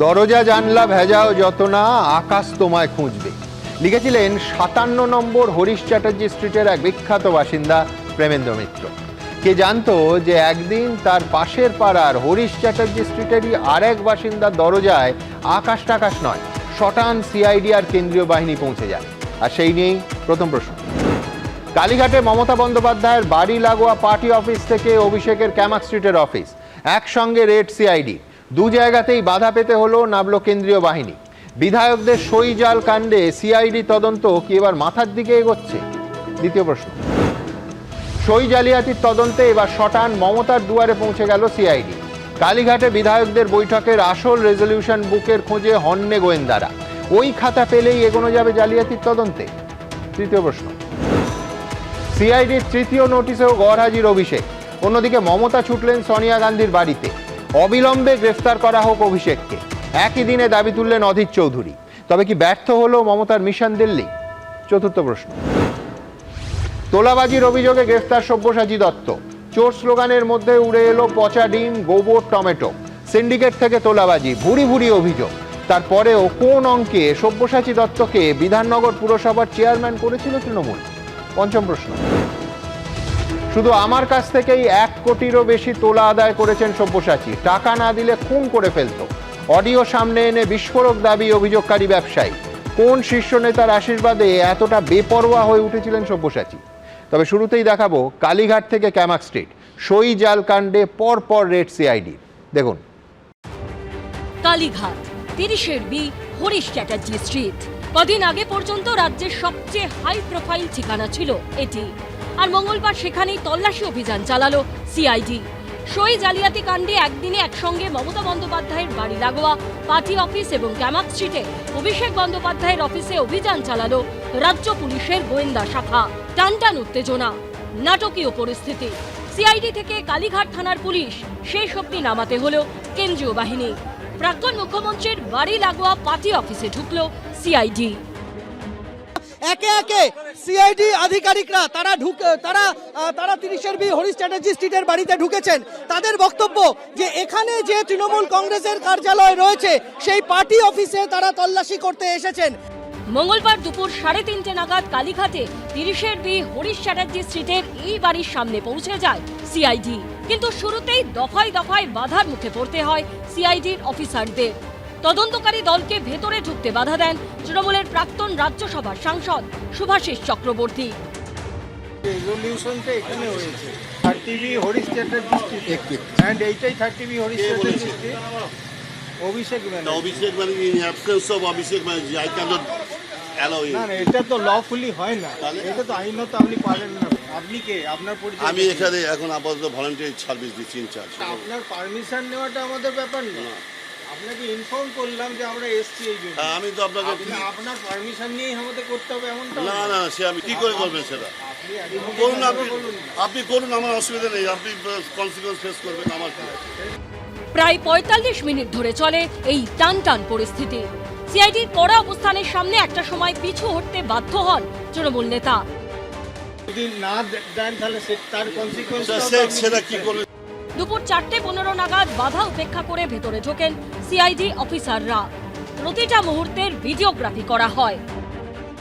দরজা জানলা ভেজাও যত না, আকাশ তোমায় খুঁজবে, লিখেছিলেন 57 নম্বর হরিশ চ্যাটার্জি স্ট্রিটের এক বিখ্যাত বাসিন্দা প্রেমেন্দ্র মিত্র। কে জানতো যে একদিন তার পাশের পাড়ার হরিশ চ্যাটার্জি স্ট্রিটেরই আরেক বাসিন্দার দরজায় আকাশ টাকাশ নয়, শটান সিআইডি আর কেন্দ্রীয় বাহিনী পৌঁছে যায়। আর সেই নিয়েই প্রথম প্রশ্ন। কালীঘাটে মমতা বন্দ্যোপাধ্যায়ের বাড়ি লাগোয়া পার্টি অফিস থেকে অভিষেকের ক্যামাক স্ট্রিটের অফিস, একসঙ্গে রেড সিআইডি, দু জায়গাতেই বাধা পেতে হলো, নামলো কেন্দ্রীয় বাহিনী। বিধায়কদের সই জাল কাণ্ডে সিআইডি তদন্ত কি এবার মাথার দিকে এগোচ্ছে? দ্বিতীয় প্রশ্ন। সই জালিয়াতির তদন্তে এবার শটান মমতার দুয়ারে পৌঁছে গেল সিআইডি। কালীঘাটে বিধায়কদের বৈঠকের আসল রেজলিউশন বুকের খোঁজে হন্যে গোয়েন্দারা। ওই খাতা পেলেই এগোনো যাবে জালিয়াতির তদন্তে? তৃতীয় প্রশ্ন। সিআইডির তৃতীয় নোটিশেও গড়হাজির অভিষেক। অন্যদিকে মমতা ছুটলেন সোনিয়া গান্ধীর বাড়িতে, অবিলম্বে গ্রেফতার করা হোক অভিষেককে। একই দিনে দাবি তুললেন অধীর চৌধুরী। তবে কি ব্যর্থ হলো মমতার মিশন দিল্লি? চতুর্থ প্রশ্ন। তোলাবাজির অভিযোগে গ্রেফতার সব্যসাচী দত্ত। চোর স্লোগানের মধ্যে উড়ে এলো পচা ডিম, গোবর, টমেটো। সিন্ডিকেট থেকে তোলাবাজি, ভুরি ভুরি অভিযোগ। তারপরেও কোন অঙ্কে সব্যসাচী দত্তকে বিধাননগর পুরসভার চেয়ারম্যান করেছিল তৃণমূল? পঞ্চম প্রশ্ন। শুধু আমার কাছ থেকেই 1 কোটিরও বেশি তোলা আদায় করেছেন সব্যসাচী, টাকা না দিলে খুন করে ফেলতো। অডিও সামনে এনে বিস্ফোরক দাবি অভিযোগকারী ব্যবসায়ী। কোন শীর্ষ নেতার আশীর্বাদে এতটা বেপরোয়া হয়ে উঠেছিলেন সব্যসাচী? তবে শুরুতেই দেখাবো কালীঘাট থেকে ক্যামাক স্ট্রিট, সই জাল কাণ্ডে পরপর রেড সিআইডি। দেখুন। Kalighat, 30 B Harish Chatterjee street. কদিন আগে পর্যন্ত রাজ্যের সবচেয়ে হাই প্রোফাইল ঠিকানা ছিল এটি, আর মঙ্গলবার সেখানেই তল্লাশি অভিযান চালালো সিআইডি। সই জালিয়াতি কাণ্ডে একদিনে একসঙ্গে মমতা বন্দ্যোপাধ্যায়ের বাড়ি লাগোয়া পার্টি অফিস এবং ক্যামাক স্ট্রিটে অভিষেক বন্দ্যোপাধ্যায়ের অফিসে অভিযান চালালো রাজ্য পুলিশের গোয়েন্দা শাখা। টানটান উত্তেজনা, নাটকীয় পরিস্থিতি। সিআইডি থেকে কালীঘাট থানার পুলিশ শেষ অবধি নামাতে হলো কেন্দ্রীয় বাহিনী। প্রাক্তন মুখ্যমন্ত্রীর বাড়ি লাগোয়া পার্টি অফিসে ঢুকলো সিআইডি। একে একে সিআইডি আধিকারিকরা তারা 30 বি হরিশ চ্যাটার্জি স্ট্রিটের বাড়িতে ঢুকেছেন। তাদের বক্তব্য যে এখানে যে তৃণমূল কংগ্রেসের কার্যালয় রয়েছে সেই পার্টি অফিসে তারা তল্লাশি করতে এসেছেন। মঙ্গলবার দুপুর 3:30 নাগাদ কালীঘাটে 30 বি হরিশ চ্যাটার্জি স্ট্রিটের এই বাড়ির সামনে পৌঁছে যায় সিআইডি। কিন্তু শুরুতেই দফায় দফায় বাধার মুখে পড়তে হয় সিআইডির অফিসারদের। তদন্তকারী দলকে ভেতরে ঢুকতে বাধা দেন তৃণমূলের প্রাক্তন রাজ্যসভার সাংসদ শুভাশিস চক্রবর্তী। রেজলিউশনটা এখানে হয়েছে 30 B Harish Chatterjee street, and এইটাই 30 বি হরিশ চ্যাটার্জি স্ট্রিট। অভিষেক মানে in absence of Abhishek Banerjee I can not allow it. না, এটা তো লফুলি হয় না, এটা তো আইনত আপনি পারেন না। আপনি কে? আপনার পরিচয়? আমি এখানে এখন আপাতত ভলান্টিয়ার সার্ভিস দিচ্ছি, ইনচার্জ। আপনার পারমিশন নেওয়াটা আমাদের ব্যাপার না। আপনাকে ইনফর্ম করলাম যে আমরা এসছি এই জন্য। আমি তো আপনাকে আপনার পারমিশন নিয়েই আমাদের করতে হবে এমনটা না না, সে আমি কি করে করবেন সেটা? করুন, আপনি করুন, আমার অসুবিধা নেই। আপনি কনসিকুয়েন্স ফেস করবেন, আমার কি। প্রায় 45 মিনিট ধরে চলে এই টানটান পরিস্থিতি। সিআইডির কড়া অবস্থানের সামনে একটা সময় পিছু হটতে বাধ্য হন তৃণমূল নেতা। যদি না দেন তাহলে তার কনসিকুয়েন্স সেটা কি করবে? দুপুর 4:15 নাগাদ বাধা উপেক্ষা করে ভেতরে ঢোকেন সিআইডি অফিসাররা। প্রতিটা মুহূর্তের ভিডিওগ্রাফি করা হয়।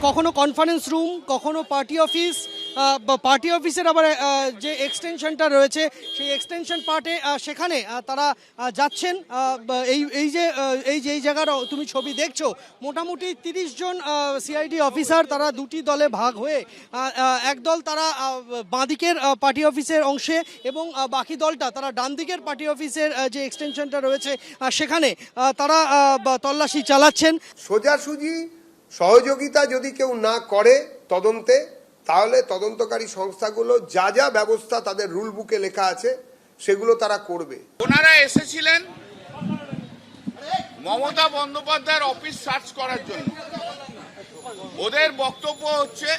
কখনো কনফারেন্স রুম, কখনো পার্টি অফিস, পার্টি অফিসের আবার যে এক্সটেনশনটা রয়েছে সেই এক্সটেনশন পার্টে সেখানে তারা যাচ্ছেন। এই জায়গার তুমি ছবি দেখছো, মোটামুটি 30 জন সিআইডি অফিসার তারা দুটি দলে ভাগ হয়ে একদল তারা বাঁদিকের পার্টি অফিসের অংশে এবং বাকি দলটা তারা ডান দিকের পার্টি অফিসের যে এক্সটেনশনটা রয়েছে সেখানে তারা তল্লাশি চালাচ্ছেন। সোজাসুজি সহযোগিতা যদি কেউ না করে তদন্তে, তাহলে তদন্তকারী সংস্থাগুলো যা যা ব্যবস্থা তাদের রুল বুকে লেখা আছে সেগুলো তারা করবে। ওনারা এসেছিলেন মমতা বন্দ্যোপাধ্যায়ের অফিস সার্চ করার জন্য। ওদের বক্তব্য হচ্ছে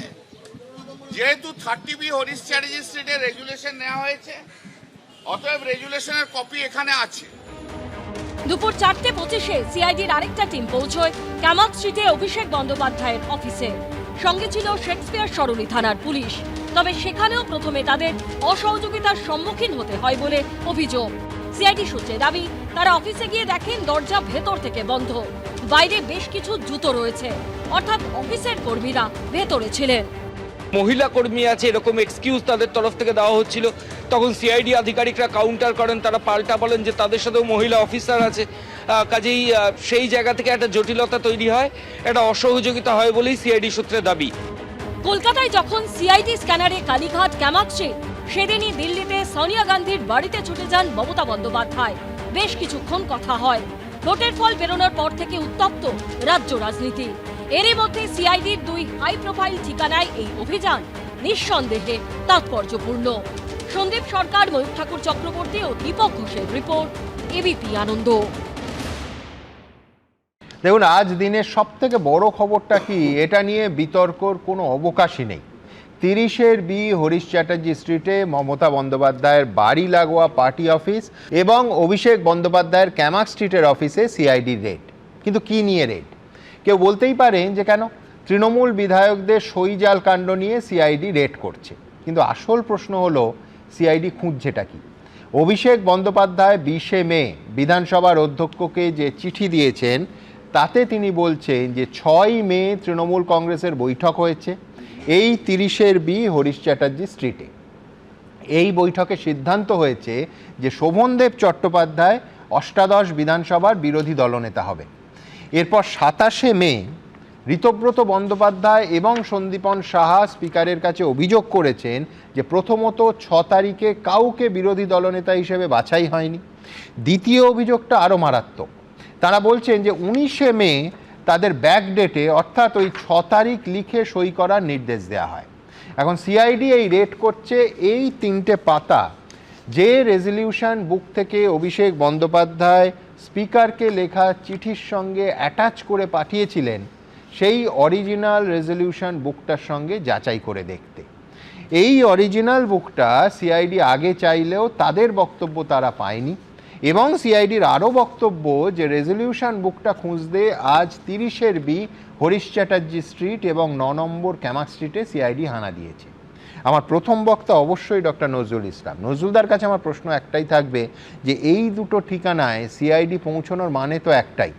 যেহেতু 30 বি হরিশ চ্যাটার্জি স্ট্রিটে রেজুলেশন নেওয়া হয়েছে, অতএব রেজুলেশনের কপি এখানে আছে। দুপুর 4:25 সিআইডির আরেকটা টিম পৌঁছয় ক্যামাক স্ট্রিটে অভিষেক বন্দ্যোপাধ্যায়ের অফিসে। সঙ্গে ছিল শেক্সপিয়ার সরণি থানার পুলিশ। তবে সেখানেও প্রথমে তাদের অসহযোগিতার সম্মুখীন হতে হয় বলে অভিযোগ। সিআইডি সূত্রে দাবি, তারা অফিসে গিয়ে দেখেন দরজা ভেতর থেকে বন্ধ, বাইরে বেশ কিছু জুতো রয়েছে, অর্থাৎ অফিসের কর্মীরা ভেতরে ছিলেন। মহিলা কর্মী আছে এরকম এক্সকিউজ তাদের তরফ থেকে দেওয়া হচ্ছিল। তখন সিআইডি আধিকারিকরা কাউন্টার করেন, তারা পাল্টা বলেন যে তাদের সাথেও মহিলা অফিসার আছে। কাজেই সেই জায়গা থেকে একটা জটিলতা তৈরি হয়, একটা অসহযোগিতা হয় বলেই সিআইডি সূত্রে দাবি। কলকাতায় যখন সিআইডি স্ক্যানারে কালীঘাট ক্যামাক্সে, সেদিনই দিল্লিতে সোনিয়া গান্ধীর বাড়িতে ছুটে যান মমতা বন্দ্যোপাধ্যায়। বেশ কিছুক্ষণ কথা হয়। ভোটের ফল বেরোনোর পর থেকে উত্তপ্ত রাজ্য রাজনীতি। এরই মধ্যে সিআইডির 2 হাই প্রোফাইল ঠিকানায় এই অভিযান নিঃসন্দেহে তাৎপর্যপূর্ণ। সন্দীপ সরকার, ময়ূর ঠাকুর চক্রবর্তী ও দীপক ঘোষের রিপোর্ট, এবিপি আনন্দ। দেখুন, আজ দিনের সব থেকে বড় খবরটা কি, এটা নিয়ে বিতর্কর কোনো অবকাশই নেই। 30 বি হরিশ চ্যাটার্জি স্ট্রিটে মমতা বন্দ্যোপাধ্যায়ের বাড়ি লাগোয়া পার্টি অফিস এবং অভিষেক বন্দ্যোপাধ্যায়ের ক্যামাক স্ট্রিটের অফিসে সিআইডি রেড। কিন্তু কি নিয়ে রেড? কেউ বলতেই পারেন যে কেন তৃণমূল বিধায়কদের সইজাল কাণ্ড নিয়ে সিআইডি রেড করছে, কিন্তু আসল প্রশ্ন হলো সিআইডি খুঁজছেটা কি? অভিষেক বন্দ্যোপাধ্যায় 20 মে বিধানসভার অধ্যক্ষকে যে চিঠি দিয়েছেন, তাতে তিনি বলছেন যে 6 মে তৃণমূল কংগ্রেসের বৈঠক হয়েছে এই 30 বি হরিশ চ্যাটার্জি স্ট্রিটে। এই বৈঠকে সিদ্ধান্ত হয়েছে যে শোভনদেব চট্টোপাধ্যায় 18 বিধানসভার বিরোধী দলনেতা হবে। এরপর 27 মে ঋতব্রত বন্দ্যোপাধ্যায় এবং সন্দীপন সাহা স্পিকারের কাছে অভিযোগ করেছেন যে প্রথমত 6 তারিখে কাউকে বিরোধী দলনেতা হিসেবে বাছাই হয়নি। দ্বিতীয় অভিযোগটা আরও মারাত্মক। তারা বলছেন যে 19 মে তাদের ব্যাকডেটে, অর্থাৎ ওই 6 তারিখ লিখে সই করার নির্দেশ দেওয়া হয়। এখন সিআইডি এই রেড করছে এই 3টে পাতা, যে রেজলিউশন বুক থেকে অভিষেক বন্দ্যোপাধ্যায় স্পিকারকে লেখা চিঠির সঙ্গে অ্যাটাচ করে পাঠিয়েছিলেন, সেই অরিজিনাল রেজলিউশন বুকটার সঙ্গে যাচাই করে দেখতে। এই অরিজিনাল বুকটা সিআইডি আগে চাইলেও তাদের বক্তব্য তারা পায়নি, এবং সিআইডির আরও বক্তব্য যে রেজলিউশন বুকটা খুঁজতে আজ 30 বি হরিশ চ্যাটার্জি স্ট্রিট এবং 9 নম্বর ক্যামাক স্ট্রিটে সিআইডি হানা দিয়েছে। আমার প্রথম বক্তা অবশ্যই ডক্টর নজরুল ইসলাম। নজরুলদার কাছে আমার প্রশ্ন একটাই থাকবে যে এই দুটো ঠিকানায় সিআইডি পৌঁছানোর মানে তো একটাই,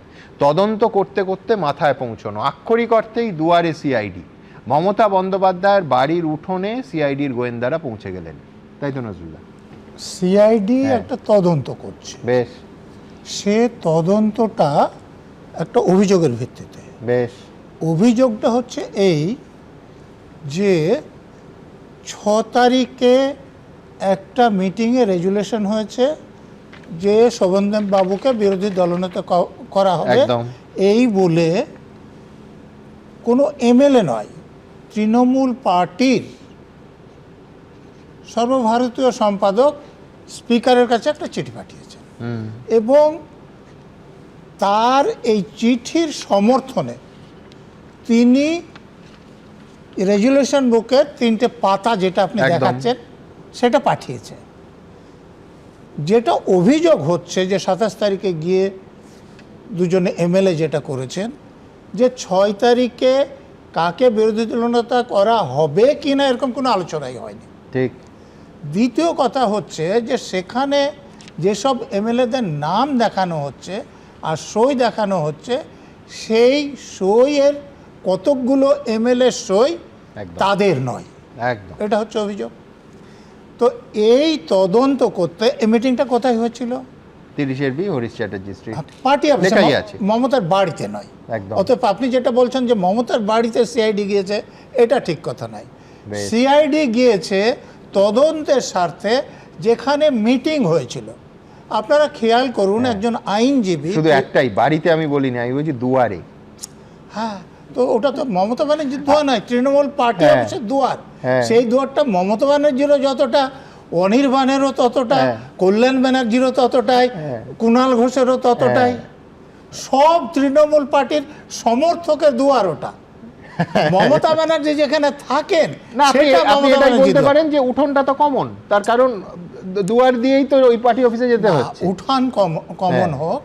তদন্ত করতে করতে মাথায় পৌঁছানো। আক্ষরিক অর্থেই দুয়ারে সিআইডি। মমতা বন্দ্যোপাধ্যায়ের বাড়ির উঠোনে সিআইডির গোয়েন্দারা পৌঁছে গেলেন, তাই তো নজরুলদা? সিআইডি একটা তদন্ত করছে, বেশ। সে তদন্তটা একটা অভিযোগের ভিত্তিতে। বেশ। অভিযোগটা হচ্ছে এই যে 6 তারিখে একটা মিটিংয়ে রেজুলেশন হয়েছে যে শোভনদেব বাবুকে বিরোধী দলনেতা করা হবে, এই বলে কোনো এমএলএ নয়, তৃণমূল পার্টির সর্বভারতীয় সম্পাদক স্পিকারের কাছে একটা চিঠি পাঠিয়েছেন, এবং তার এই চিঠির সমর্থনে তিনি রেজুলেশন বুকের 3টে পাতা যেটা আপনি দেখাচ্ছেন সেটা পাঠিয়েছে। যেটা অভিযোগ হচ্ছে যে 27 তারিখে গিয়ে দুজনে এমএলএ যেটা করেছেন, যে 6 তারিখে কাকে বিরোধী দলনেতা করা হবে কি না এরকম কোনো আলোচনাই হয়নি। ঠিক। দ্বিতীয় কথা হচ্ছে যে সেখানে যেসব এমএলএদের নাম দেখানো হচ্ছে আর সই দেখানো হচ্ছে, সেই সইয়ের কতকগুলো এমএলএ সই তাদের নয়, এটা হচ্ছে অভিযোগ। তো এই তদন্ত করতে এই মিটিংটা কোথায় হয়েছিল? 30 B Harish Chatterjee street, party অফিসে, মমতার বাড়িতে নয়। অতএব আপনি যেটা বলছেন যে মমতার বাড়িতে সিআইডি গিয়েছে, এটা ঠিক কথা নয়। সিআইডি গিয়েছে তদন্তের স্বার্থে যেখানে মিটিং হয়েছিল। আপনারা খেয়াল করুন, একজন আইনজীবী, শুধু একটাই বাড়িতে আমি বলিনি, আমি বলছি দুয়ারে। হ্যাঁ, তো ওটা তো মমতা ব্যানার্জির দুয়ার নয়, তৃণমূল পার্টি অফিসের দুয়ার। সেই দুয়ারটা মমতা ব্যানার্জিরও যতটা, অনির্বাণেরও ততটা, কল্যাণ ব্যানার্জিরও ততটাই, কুণাল ঘোষেরও ততটাই, সব তৃণমূল পার্টির সমর্থকের দুয়ার ওটা। মমতা ব্যানার্জি যেখানে থাকেন, বলতে পারেন যে উঠোনটা তো কমন, তার কারণ দুয়ার দিয়েই তো ওই পার্টি অফিসে যেতে হচ্ছে। উঠান কমন হোক,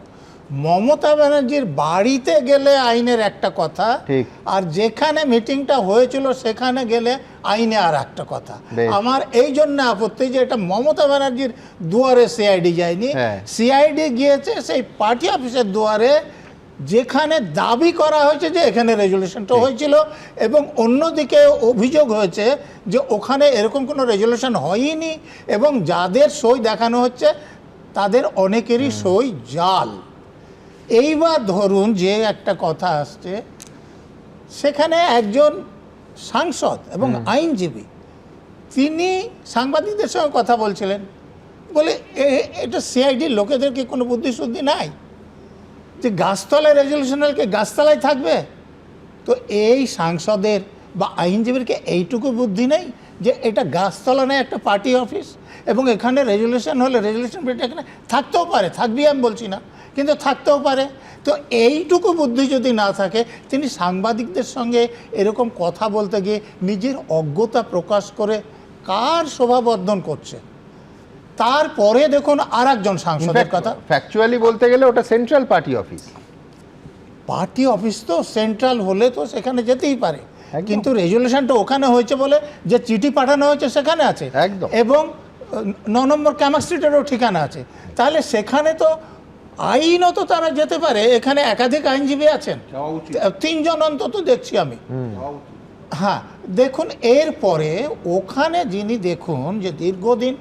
মমতা ব্যানার্জির বাড়িতে গেলে আইনের একটা কথা, ঠিক। আর যেখানে মিটিংটা হয়েছিল সেখানে গেলে আইনে আর একটা কথা। বেশ। আমার এই জন্য আপত্তি যে এটা মমতা ব্যানার্জির দুয়ারে সিআইডি যায়নি, হ্যাঁ। সিআইডি গিয়েছে সেই পার্টি অফিসের দুয়ারে, যেখানে দাবি করা হয়েছে যে এখানে রেজুলেশনটা হয়েছিল, এবং অন্যদিকে অভিযোগ হয়েছে যে ওখানে এরকম কোনো রেজুলেশন হয়নি, এবং যাদের সই দেখানো হচ্ছে তাদের অনেকেরই সই জাল। এইবার ধরুন যে একটা কথা আসছে, সেখানে একজন সাংসদ এবং আইনজীবী তিনি সাংবাদিকদের সঙ্গে কথা বলছিলেন, বলে এটা সিআইডির লোকেদের কি কোনো বুদ্ধি শুদ্ধি নাই যে গাছতলায় রেজলিউশনালকে গাছতলায় থাকবে? তো এই সাংসদের বা আইনজীবীরকে এইটুকু বুদ্ধি নেই যে এটা গাছতলা নেই, একটা পার্টি অফিস, এবং এখানে রেজলিউশন হলে রেজলিউশন এখানে থাকতেও পারে, থাকবি আমি বলছি না, কিন্তু থাকতেও পারে। তো এইটুকু বুদ্ধি যদি না থাকে, তিনি সাংবাদিকদের সঙ্গে এরকম কথা বলতে গিয়ে নিজের অজ্ঞতা প্রকাশ করে কার শোভাবর্ধন করছে? তারপরে দেখুন আর একজন সাংসদের কথা, ফ্যাকচুয়ালি বলতে গেলে ওটা central party office. Party office তো সেন্ট্রাল হলে তো সেখানে যেতেই পারে, একদম। কিন্তু রেজুলেশনটা ওখানে হয়েছে বলে যে চিঠি পাঠানো হয়েছে সেখানে আছে, একদম। এবং 9 নম্বর ক্যামাক স্ট্রিটেরও ঠিকানা আছে, তাহলে সেখানে তো আইনত তারা যেতে পারে। এখানে একাধিক আইনজীবী আছেন, 3 জন অন্তত দেখছি আমি। হ্যাঁ, দেখুন এরপরে ওখানে যিনি দেখুন যে দীর্ঘদিন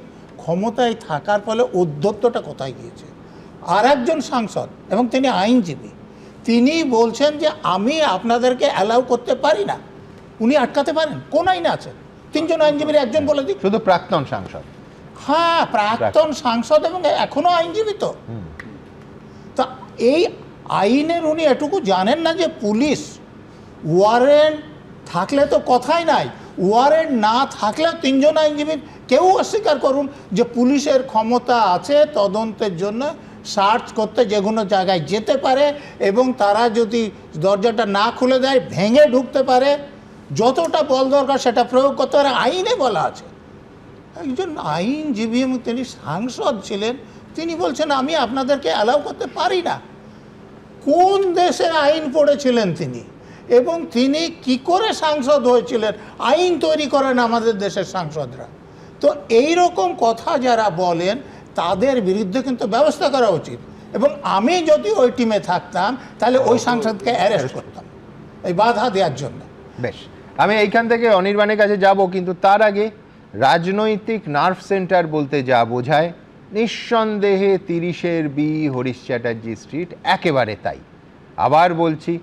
ক্ষমতায় থাকার ফলে উদ্ধত্তটা কোথায় গিয়েছে, আর একজন সাংসদ এবং তিনি আইনজীবী, তিনি বলছেন যে আমি আপনাদেরকে অ্যালাউ করতে পারি না। উনি আটকাতে পারেন? কোন আইনে আছে? 3 জন আইনজীবীর একজন বলে দিক। শুধু প্রাক্তন সাংসদ। হ্যাঁ, প্রাক্তন সাংসদ এবং এখনো আইনজীবী। তো তা এই আইনের উনি এটুকু জানেন না যে পুলিশ ওয়ারেন্ট থাকলে তো কথাই নাই, ওয়ারেন্ট না থাকলেও 3 জন আইনজীবীর কেউ অস্বীকার করুন যে পুলিশের ক্ষমতা আছে তদন্তের জন্য সার্চ করতে যে কোনো জায়গায় যেতে পারে, এবং তারা যদি দরজাটা না খুলে দেয় ভেঙে ঢুকতে পারে, যতটা বল দরকার সেটা প্রয়োগ করতে পারে, আইনে বলা আছে। একজন আইনজীবী এবং তিনি সাংসদ ছিলেন, তিনি বলছেন আমি আপনাদেরকে অ্যালাউ করতে পারি না। কোন দেশের আইন পড়েছিলেন তিনি, এবং তিনি কি করে সাংসদ হয়েছিলেন? আইন তৈরি করেন আমাদের দেশের সাংসদরা। তো এই রকম কথা যারা বলেন তাদের বিরুদ্ধে কিন্তু ব্যবস্থা করা উচিত, এবং আমি যদি ওই টিমে থাকতাম তাহলে ওই সাংসদকে অ্যারেস্ট করতাম এই বাধা দেওয়ার জন্য। বেশ, আমি এইখান থেকে অনির্বাণের কাছে যাব, কিন্তু তার আগে রাজনৈতিক নার্ভ সেন্টার বলতে যা বোঝায়, নিঃসন্দেহে 30-এর বি হরিশ চ্যাটার্জি স্ট্রিট একেবারে তাই। আবার বলছি,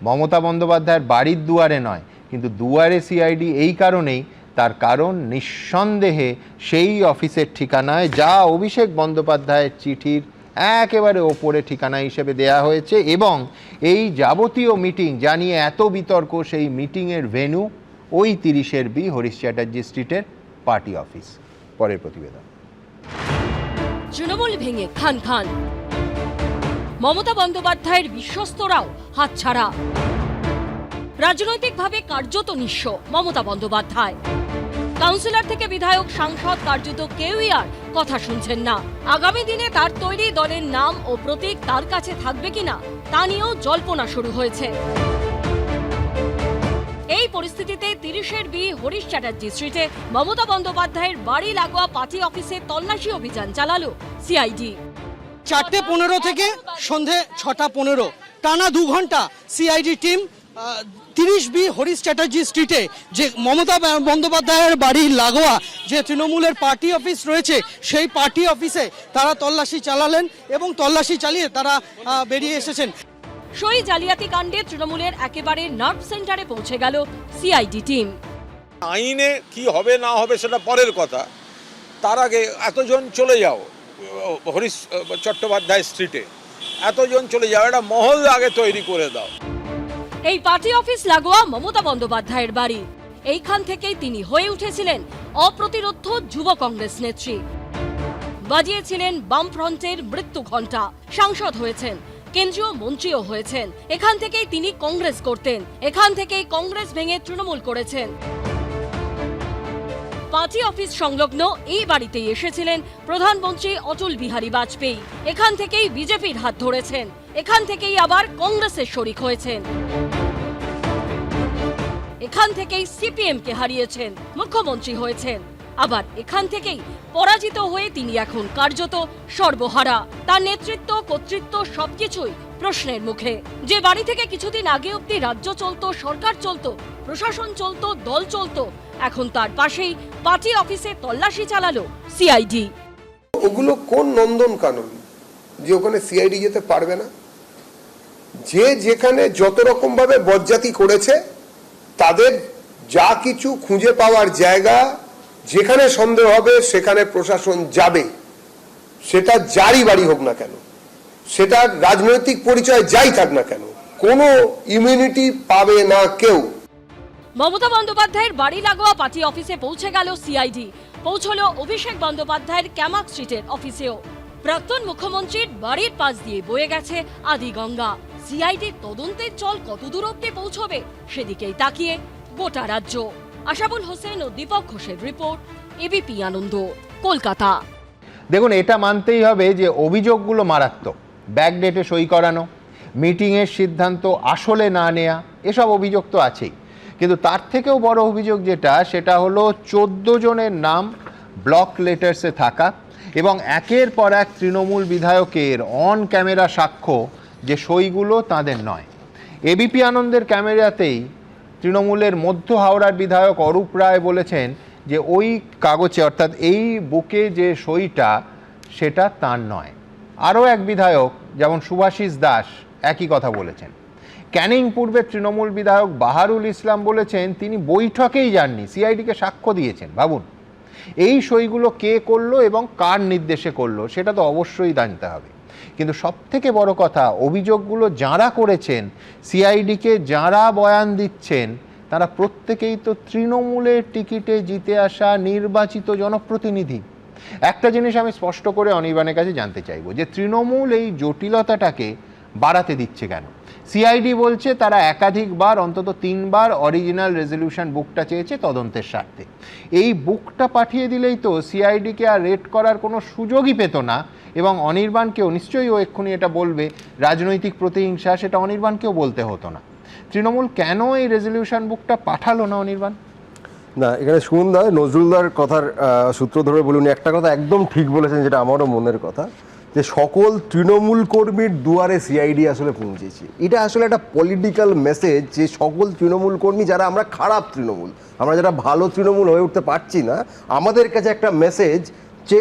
মমতা বন্দ্যোপাধ্যায়ের বাড়ির দুয়ারে নয়, কিন্তু দুয়ারে সিআইডি এই কারণেই, তার কারণ নিঃসন্দেহে সেই অফিসের ঠিকানায় যা অভিষেক বন্দ্যোপাধ্যায়ের চিঠির একেবারে ওপরে ঠিকানা হিসেবে দেয়া হয়েছে, এবং এই যাবতীয় মিটিং যা নিয়ে এত বিতর্ক, সেই মিটিংয়ের ভেন্যু ওই 30-এর বি হরিশ চ্যাটার্জি স্ট্রিটের পার্টি অফিস। পরের প্রতিবেদন। তৃণমূল ভেঙে খান খান, মমতা বন্দ্যোপাধ্যায়ের বিশ্বস্তরাও হাতছাড়া, রাজনৈতিকভাবে কার্যত নিঃস্ব মমতা বন্দ্যোপাধ্যায়। কাউন্সিলর থেকে বিধায়ক, সাংসদ কার্যত কেউই আর কথা শুনছেন না। আগামী দিনে তার তৈরি দলের নাম ও প্রতীক তার কাছে থাকবে কিনা তা নিয়েও জল্পনা শুরু হয়েছে। এই পরিস্থিতিতে 30-এর বি হরিশ চ্যাটার্জি স্ট্রিটে মমতা বন্দ্যোপাধ্যায়ের বাড়ি লাগোয়া পার্টি অফিসে তল্লাশি অভিযান চালালো সিআইডি। 4:15 থেকে সন্ধে 6:15 টানা 2 ঘন্টা CID team 30 B Harish Chatterjee স্ট্রিটে, যে মমতা বন্দ্যোপাধ্যায়ের বাড়ি লাগোয়া যে তৃণমূলের পার্টি অফিস রয়েছে, সেই পার্টি অফিসে তারা তল্লাশি চালালেন, এবং তল্লাশি চালিয়ে তারা বেরিয়ে এসেছেন। সই জালিয়াতি কাণ্ডে তৃণমূলের একেবারে নার্ভ সেন্টারে পৌঁছে গেল সিআইডি টিম। আইনে কি হবে না হবে সেটা পরের কথা, তার আগে এতজন চলে যাও হরিশ চট্টোপাধ্যায় স্ট্রিটে, এতজন চলে যাও, একটা মহল আগে তৈরি করে দাও। এই পার্টি অফিস লাগোয়া মমতা বন্দ্যোপাধ্যায়ের বাড়ি, এইখান থেকেই তিনি হয়ে উঠেছিলেন অপ্রতিরোধ্য যুব কংগ্রেস নেত্রী। বাজিয়েছিলেন বামফ্রন্টের মৃত্যু ঘণ্টা, সাংসদ হয়েছেন, কেন্দ্রীয় মন্ত্রীও হয়েছেন। এখান থেকেই তিনি কংগ্রেস করতেন, এখান থেকেই কংগ্রেস ভেঙে তৃণমূল করেছেন। পার্টি অফিস সংলগ্ন এই বাড়িতেই এসেছিলেন প্রধানমন্ত্রী অটল বিহারী বাজপেয়ী, এখান থেকেই বিজেপির হাত ধরেছেন, এখান থেকেই আবার কংগ্রেসের শরিক হয়েছেন, এখান থেকেই সিপিএম কে হারিয়েছেন, মুখ্যমন্ত্রী হয়েছেন, আবার এখান থেকেই পরাজিত হয়ে তিনি এখন কার্যত সর্বহারা। তার নেতৃত্ব, কর্তৃত্ব সবকিছুই প্রশ্নের মুখে। যে বাড়ি থেকে কিছুদিন আগে অব্দি রাজ্য চলতো, সরকার চলতো, প্রশাসন চলতো, দল চলতো, এখন তার পাশেই পার্টি অফিসে তল্লাশি চালালো সিআইডি। ওগুলো কোন নন্দন কানন যে ওখানে সিআইডি যেতে পারবে না? যে যেখানে যত রকম ভাবে বজ্জাতি করেছে তাদের যা কিছু খুঁজে পাওয়ার জায়গা, যেখানে সন্দেহ হবে সেখানে প্রশাসন যাবে, সেটা যারই বাড়ি হোক না কেন, সেটা রাজনৈতিক পরিচয় যাই থাক না কেন, কোনো ইমিউনিটি পাবে না কেউ। মমতা বন্দ্যোপাধ্যায়ের বাড়ি লাগোয়া পার্টি অফিসে পৌঁছে গেল সিআইডি, পৌঁছলো অভিষেক বন্দ্যোপাধ্যায়ের ক্যামাক স্ট্রিটের অফিসেও। প্রাক্তন মুখ্যমন্ত্রীর বাড়ির পাশ দিয়ে বয়ে গেছে আদিগঙ্গা। সিআইডির তদন্তের চল কতদূর অব্দি পৌঁছবে সেদিকেই তাকিয়ে গোটা রাজ্য। আশাবুল হোসেন ও দীপক ঘোষের রিপোর্ট, এবিপি আনন্দ, কলকাতা। দেখুন, এটা মানতেই হবে যে অভিযোগগুলো মারাত্মক। ব্যাকডেটে সই করানো, মিটিংয়ের সিদ্ধান্ত আসলে না নেয়া, এসব অভিযোগ তো আছেই। কিন্তু তার থেকেও বড় অভিযোগ যেটা, সেটা হলো 14 জনের নাম ব্লক লেটার্সে থাকা এবং একের পর এক তৃণমূল বিধায়কের অন ক্যামেরা সাক্ষ্য যে সইগুলো তাদের নয়। এবিপি আনন্দের ক্যামেরাতেই তৃণমূলের মধ্য হাওড়ার বিধায়ক অরূপ রায় বলেছেন যে ওই কাগজে, অর্থাৎ এই বুকে যে সইটা সেটা তার নয়। আরও এক বিধায়ক যেমন সুভাষিস দাস একই কথা বলেছেন। ক্যানিং পূর্বের তৃণমূল বিধায়ক বাহারুল ইসলাম বলেছেন তিনি বৈঠকেই যাননি, সিআইডিকে সাক্ষ্য দিয়েছেন। ভাবুন, এই সইগুলো কে করলো এবং কার নির্দেশে করলো সেটা তো অবশ্যই জানতে হবে। কিন্তু সবথেকে বড় কথা, অভিযোগগুলো যাঁরা করেছেন, সিআইডিকে যাঁরা বয়ান দিচ্ছেন, তারা প্রত্যেকেই তো তৃণমূলের টিকিটে জিতে আসা নির্বাচিত জনপ্রতিনিধি। একটা জিনিস আমি স্পষ্ট করে অনির্বাণের কাছে জানতে চাইবো যে তৃণমূল এই জটিলতাটাকে বাড়াতে দিচ্ছে কেন? সিআইডি বলছে তারা একাধিকবার, অন্তত 3 বার অরিজিনাল রেজলিউশন বুকটা চেয়েছে তদন্তের স্বার্থে। এই বুকটা পাঠিয়ে দিলেই তো সিআইডিকে আর রেড করার কোনো সুযোগই পেত না। এবং অনির্বাণকেও নিশ্চয়ই ও এক্ষুনি এটা বলবে রাজনৈতিক প্রতিহিংসা, সেটা অনির্বাণকেও বলতে হতো না। তৃণমূল কেন এই রেজলিউশন বুকটা পাঠালো না অনির্বাণ? না, এখানে সুমনদা নজরুলদার কথার সূত্র ধরে বলুন, একটা কথা একদম ঠিক বলেছেন, যেটা আমারও মনের কথা, যে সকল তৃণমূল কর্মীর দুয়ারে সিআইডি আসলে পৌঁছেছে। এটা আসলে একটা পলিটিক্যাল মেসেজ যে সকল তৃণমূল কর্মী, যারা আমরা খারাপ তৃণমূল, আমরা যারা ভালো তৃণমূল হয়ে উঠতে পারছি না, আমাদের কাছে একটা মেসেজ যে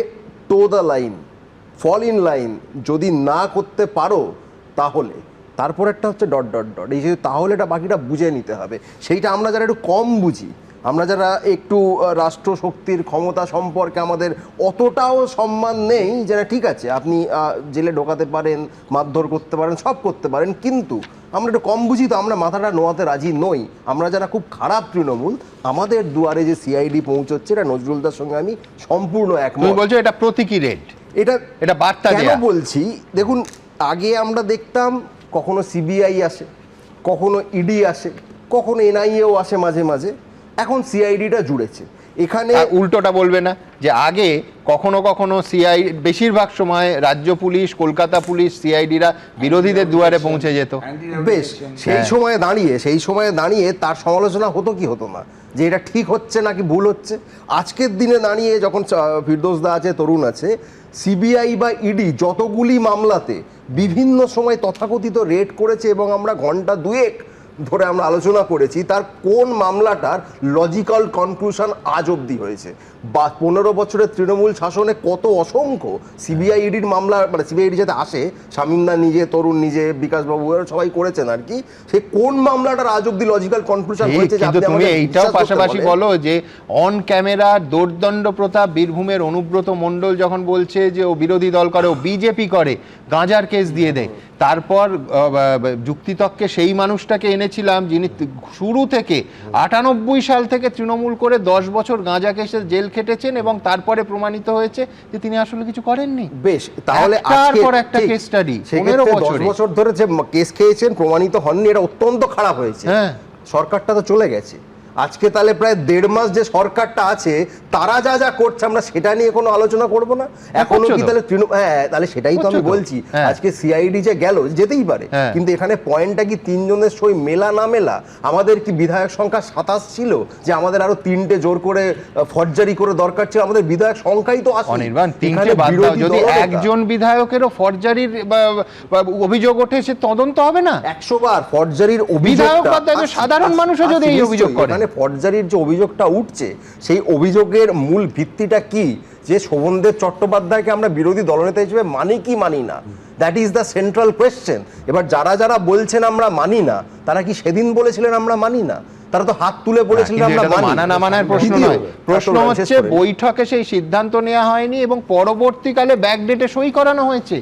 toe the line, fall in line, যদি না করতে পারো তাহলে, তারপর একটা হচ্ছে ডট ডট ডট, এই যে তাহলে এটা বাকিটা বুঝে নিতে হবে। সেইটা আমরা যারা একটু কম বুঝি, আমরা যারা একটু রাষ্ট্রশক্তির ক্ষমতা সম্পর্কে আমাদের অতটাও সম্মান নেই, যারা ঠিক আছে আপনি জেলে ঢোকাতে পারেন, মারধর করতে পারেন, সব করতে পারেন, কিন্তু আমরা একটু কম বুঝি, তো আমরা মাথাটা নোয়াতে রাজি নই। আমরা যারা খুব খারাপ তৃণমূল, আমাদের দুয়ারে যে সিআইডি পৌঁছচ্ছে, এটা নজরুলদার সঙ্গে আমি সম্পূর্ণ একমত। তুমি বলছো এটা প্রতীকী রেড, এটা বার্তা কেন বলছি? দেখুন, আগে আমরা দেখতাম কখনো সিবিআই আসে, কখনো ইডি আসে, কখনো এনআইএও আসে মাঝে মাঝে, এখন সিআইডিটা জুড়েছে। এখানে উল্টোটা বলবে না যে আগে কখনো কখনো সিআই, বেশিরভাগ সময় রাজ্য পুলিশ, কলকাতা পুলিশ, সিআইডিরা বিরোধীদের দুয়ারে পৌঁছে যেত? বেশ, সেই সময়ে দাঁড়িয়ে তার সমালোচনা হতো কি হতো না, যে এটা ঠিক হচ্ছে নাকি ভুল হচ্ছে। আজকের দিনে দাঁড়িয়ে যখন ফিরদৌসদা আছে, তরুণ আছে, সিবিআই বা ইডি যতগুলি মামলাতে বিভিন্ন সময় তথাকথিত রেড করেছে এবং আমরা ঘন্টা 2 ধরে আমরা আলোচনা করেছি, তার কোন মামলাটার লজিক্যাল কনক্লুশন আজ অবধি হয়েছে? বা 15 বছরের তৃণমূল শাসনে কত অসংখ্য সিবিআই ইডির মামলা, মানে সিবিআইডি যাতে আসে, শামীমদা নিজে, তরুণ নিজে, বিকাশবাবু সবাই করেছেন আর কি, সে কোন মামলাটার আজ অবধি লজিক্যাল কনক্লুশন হয়েছে? তুমি এইটাও পাশাপাশি বলো যে অন ক্যামেরা দোর্দণ্ড প্রতাপ বীরভূমের অনুব্রত মণ্ডল যখন বলছে যে ও বিরোধী দল করে, ও বিজেপি করে, গাঁজার কেস দিয়ে দেয়। তারপর যুক্তিতক্কে সেই মানুষটাকে এনেছিলাম যিনি শুরু থেকে 98 সাল থেকে তৃণমূল করে 10 বছর গাঁজা কেসে জেল খেটেছেন এবং তারপরে প্রমাণিত হয়েছে যে তিনি আসলে কিছু করেননি। বেশ, তাহলে তারপর একটা কেস স্টাডি 10 বছর ধরে যে কেস খেয়েছেন, প্রমাণিত হননি, এটা অত্যন্ত খারাপ হয়েছে। সরকারটা তো চলে গেছে, আজকে তাহলে প্রায় 1.5 মাস যে সরকারটা আছে তারা যা যা করছে আমরা সেটা নিয়ে কোনো আলোচনা করব না এখনো কি তাহলে তাহলে সেটাই তো আমি বলছি আজকে সিআইডি যে গেল যেতেই পারে কিন্তু এখানে পয়েন্টটা কি 3 জনের সই মেলা না মেলা আমাদের কি বিধায়ক সংখ্যা 27 ছিল যে আমাদের আরো 3টে জোর করে ফরজারি করে দরকার ছিল আমাদের বিধায়ক সংখ্যাই তো আসে অনির্বাণ 3টে বাদ দাও যদি একজন বিধায়কেরও ফরজারির অভিযোগ ওঠে সে তদন্ত হবে না 100 বার ফরজারির অভিযোগটা সাধারণ মানুষও যদি এই অভিযোগ করে মানে ফরজারির যে অভিযোগটা উঠছে সেই অভিযোগের মূল ভিত্তিটা কি যে শোভনদেব চট্টোপাধ্যায়কে আমরা বিরোধী দলনেতা হিসেবে মানি কি মানি না that is the central question এবার যারা যারা বলছেন আমরা মানি না তারা কি সেদিন বলেছিলেন আমরা মানি না তারা তো হাত তুলে বলেছিলেন আমরা মানা না মানার প্রশ্ন নয় প্রশ্ন হচ্ছে বৈঠকে সেই সিদ্ধান্ত নেওয়া হয়নি এবং পরবর্তীকালে ব্যাকডেটে সই করানো হয়েছে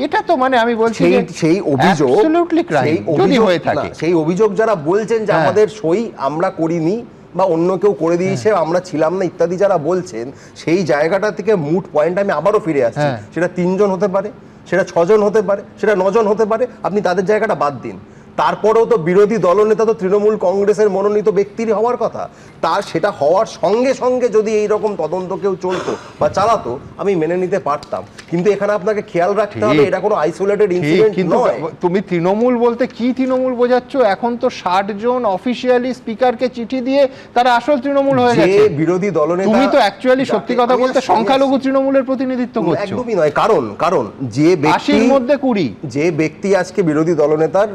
এটা তো মানে আমি বলছি সেই অভিযোগ যদি হয়ে থাকে সেই অভিযোগ যারা বলছেন যে আমাদের সই আমরা করিনি বা অন্য কেউ করে দিয়েছে আমরা ছিলাম না ইত্যাদি যারা বলছেন সেই জায়গাটা থেকে মুট পয়েন্ট আমি আবারও ফিরে আসছি সেটা 3 জন হতে পারে সেটা 6 জন হতে পারে সেটা 9 জন হতে পারে আপনি তাদের জায়গাটা বাদ দিন তারপরেও তো বিরোধী দলনেতা তো তৃণমূল কংগ্রেসের মনোনীত ব্যক্তির হওয়ার কথা তার সেটা হওয়ার সঙ্গে সঙ্গে যদি এই রকম তদন্ত কেউ চলতো বা চালাতো আমি মেনে নিতে পারতাম কিন্তু এখানে আপনাকে খেয়াল রাখতে হবে এটা কোনো আইসোলেটেড ইনসিডেন্ট নয় তুমি তৃণমূল বলতে কি তৃণমূল বোঝাচ্ছ এখন তো 60 জন অফিশিয়ালি স্পিকারকে চিঠি দিয়ে তারা আসল তৃণমূল হয়ে গেছে বিরোধী দলনেতা তুমি তো অ্যাকচুয়ালি সত্যি কথা বলতে সংখ্যালঘু তৃণমূলের প্রতিনিধিত্ব করছো একদমই নয় কারণ যে ব্যক্তি 80 মধ্যে 20 যে ব্যক্তি আজকে বিরোধী দলনেতার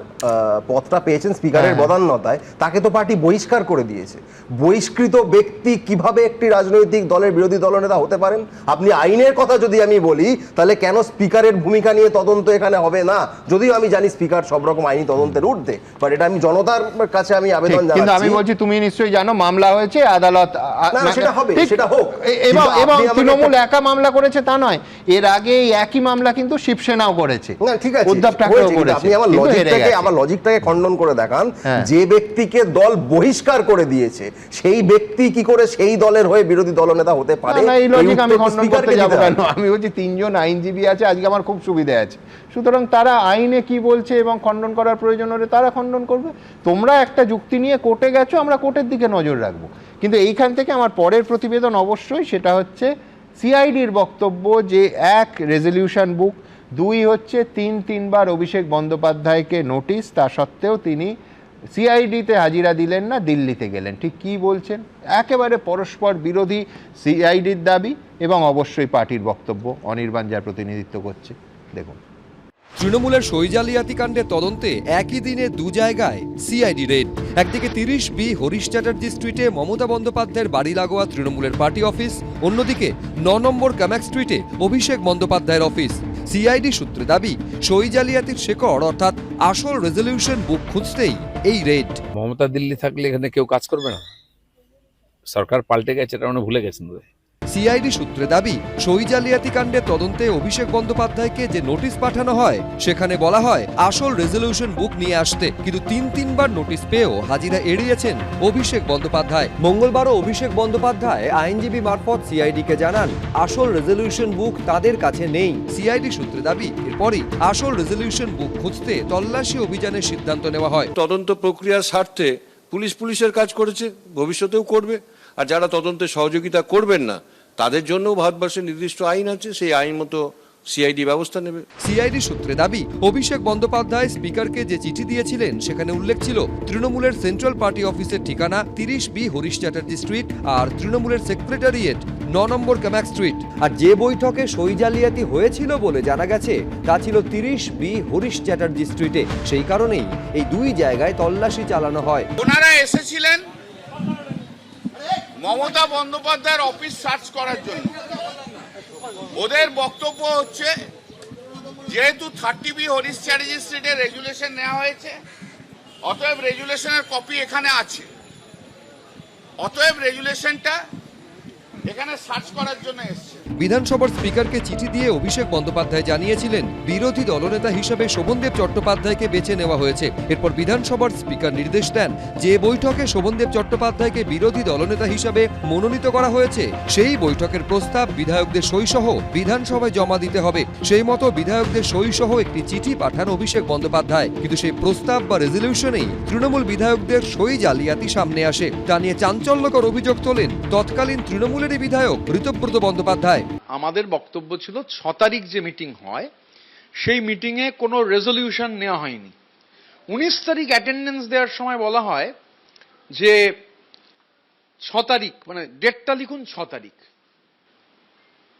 পদটা পেয়েছেন স্পিকারের বদান্যতায় তাকে তো পার্টি বহিষ্কার করে দিয়েছে বহিষ্কৃত ব্যক্তি কিভাবে একটি রাজনৈতিক দলের বিরোধী দলনেতা হতে পারেন আপনি আইনের কথা যদি আমি বলি তাহলে কেন স্পিকারের ভূমিকা নিয়ে তদন্ত এখানে হবে না যদিও আমি জানি স্পিকার সব রকম আইনি তদন্তের ঊর্ধ্বে বাট এটা আমি জনতার কাছে আমি আবেদন জানাচ্ছি কিন্তু আমি বলছি তুমি নিশ্চয়ই জানো মামলা হয়েছে আদালত সেটা হবে সেটা হোক এবং তৃণমূল একা মামলা করেছে তা নয় এর আগে এই একই মামলা কিন্তু শিবসেনাও করেছে না ঠিক আছে উদ্ধব ঠাকরেও করেছে আপনি আমার লজিকটাকে খণ্ডন করে দেখান যে ব্যক্তিকে দল বহিষ্কার করে দিয়েছে সেই ব্যক্তি কি করে সেই দলের হয়ে বিরোধী দলনেতা হতে পারে না এই লজিক আমি খণ্ডন করতে যাব কেন আমি বলছি 3 জন আইনজীবী আছে আজকে আমার খুব সুবিধা আছে সুতরাং তারা আইনে কি বলছে এবং খণ্ডন করার প্রয়োজন হলে তারা খণ্ডন করবে তোমরা একটা যুক্তি নিয়ে কোর্টে গেছো আমরা কোর্টের দিকে নজর রাখবো কিন্তু এইখান থেকে আমার পরের প্রতিবেদন অবশ্যই সেটা হচ্ছে সিআইডির বক্তব্য যে 1 রেজলিউশন বুক 2 হচ্ছে 3 বার অভিষেক বন্দ্যোপাধ্যায়কে নোটিশ তা সত্ত্বেও তিনি সিআইডিতে হাজিরা দিলেন না দিল্লিতে গেলেন ঠিক কি বলছেন একেবারে পরস্পর বিরোধী সিআইডির দাবি এবং অবশ্যই পার্টির বক্তব্য অনির্বাণ যার প্রতিনিধিত্ব করছে দেখুন তৃণমূলের সই জালিয়াতি কাণ্ডের তদন্তে একই দিনে 2 জায়গায় সিআইডি রেড একদিকে 30B হরিশ চ্যাটার্জি স্ট্রিটে মমতা বন্দ্যোপাধ্যায়ের বাড়ি লাগোয়া তৃণমূলের পার্টি অফিস অন্যদিকে 9 নম্বর কামাক স্ট্রিটে অভিষেক বন্দ্যোপাধ্যায়ের অফিস সিআইডি সূত্রে দাবি সই জালিয়াতির শেকড় অর্থাৎ আসল রেজলিউশন বুক খুঁজতেই এই রেড মমতা দিল্লি থাকলে এখানে কেউ কাজ করবে না সরকার পাল্টে গেছে এটা মানে ভুলে গেছেন সিআইডি সূত্রে দাবি সই জালিয়াতি কাণ্ডে তদন্তে অভিষেক বন্দ্যোপাধ্যায়কে যে নোটিশ পাঠানো হয় সেখানে বলা হয় আসল রেজলিউশন বুক নিয়ে আসতে কিন্তু 3 বার নোটিশ পেয়েও হাজিরা এড়িয়েছেন অভিষেক বন্দ্যোপাধ্যায় মঙ্গলবারও অভিষেক বন্দ্যোপাধ্যায় আইনজীবী মারফত সিআইডিকে জানান আসল রেজলিউশন বুক তাদের কাছে নেই সিআইডি সূত্রে দাবি এরপরই আসল রেজলিউশন বুক খুঁজতে তল্লাশি অভিযানের সিদ্ধান্ত নেওয়া হয় তদন্ত প্রক্রিয়ার স্বার্থে পুলিশের কাজ করেছে ভবিষ্যতেও করবে আর যারা তদন্তে সহযোগিতা করবেন না তাদের জন্য ভারতবর্ষের নির্দিষ্ট আইন আছে সেই আইন মতো সিআইডি ব্যবস্থা নেবে সিআইডি সূত্রে দাবি অভিষেক বন্দ্যোপাধ্যায় স্পিকারকে যে চিঠি দিয়েছিলেন সেখানে উল্লেখ ছিল তৃণমূলের সেন্ট্রাল পার্টি অফিসের ঠিকানা 30B হরিশ চ্যাটার্জি স্ট্রিট আর তৃণমূলের সেক্রেটারিয়েট 9 নম্বর কামাক স্ট্রিট আর যে বৈঠকে সই জালিয়াতি হয়েছিল বলে জানা গেছে তা ছিল 30B হরিশ চ্যাটার্জি স্ট্রিটে সেই কারণেই এই 2 জায়গায় তল্লাশি চালানো হয় ওনারা এসেছিলেন মমতা বন্দ্যোপাধ্যায়ের অফিস সার্চ করার জন্য ওদের বক্তব্য হচ্ছে যেহেতু 30B হরিশ চ্যাটার্জি স্ট্রিটে রেগুলেশন নেওয়া হয়েছে অতএব রেগুলেশনের কপি এখানে আছে অতএব রেগুলেশনটা এখানে সার্চ করার জন্য এসছে। বিধানসভার স্পিকারকে চিঠি দিয়ে অভিষেক বন্দ্যোপাধ্যায় জানিয়েছিলেন বিরোধী দলনেতা হিসেবে শোভনদেব চট্টোপাধ্যায়কে বেছে নেওয়া হয়েছে। এরপর বিধানসভার স্পিকার নির্দেশ দেন যে বৈঠকে শোভনদেব চট্টোপাধ্যায়কে বিরোধী দলনেতা হিসেবে মনোনীত করা হয়েছে সেই বৈঠকের প্রস্তাব বিধায়কদের সইসহ বিধানসভায় জমা দিতে হবে। সেই মতো বিধায়কদের সইসহ একটি চিঠি পাঠান অভিষেক বন্দ্যোপাধ্যায়, কিন্তু সেই প্রস্তাব বা রেজলিউশনেই তৃণমূল বিধায়কদের সই জালিয়াতি সামনে আসে। তা নিয়ে চাঞ্চল্যকর অভিযোগ তোলেন তৎকালীন তৃণমূলের বিধায়ক ঋতব্রত বন্দ্যোপাধ্যায়। আমাদের বক্তব্য ছিল 6 তারিখ যে মিটিং হয় সেই মিটিংয়ে কোনো রেজলিউশন নেওয়া হয়নি। 19 তারিখ অ্যাটেন্ডেন্স দেওয়ার সময় বলা হয় যে 6 তারিখ মানে ডেটটা লিখুন 6 তারিখ,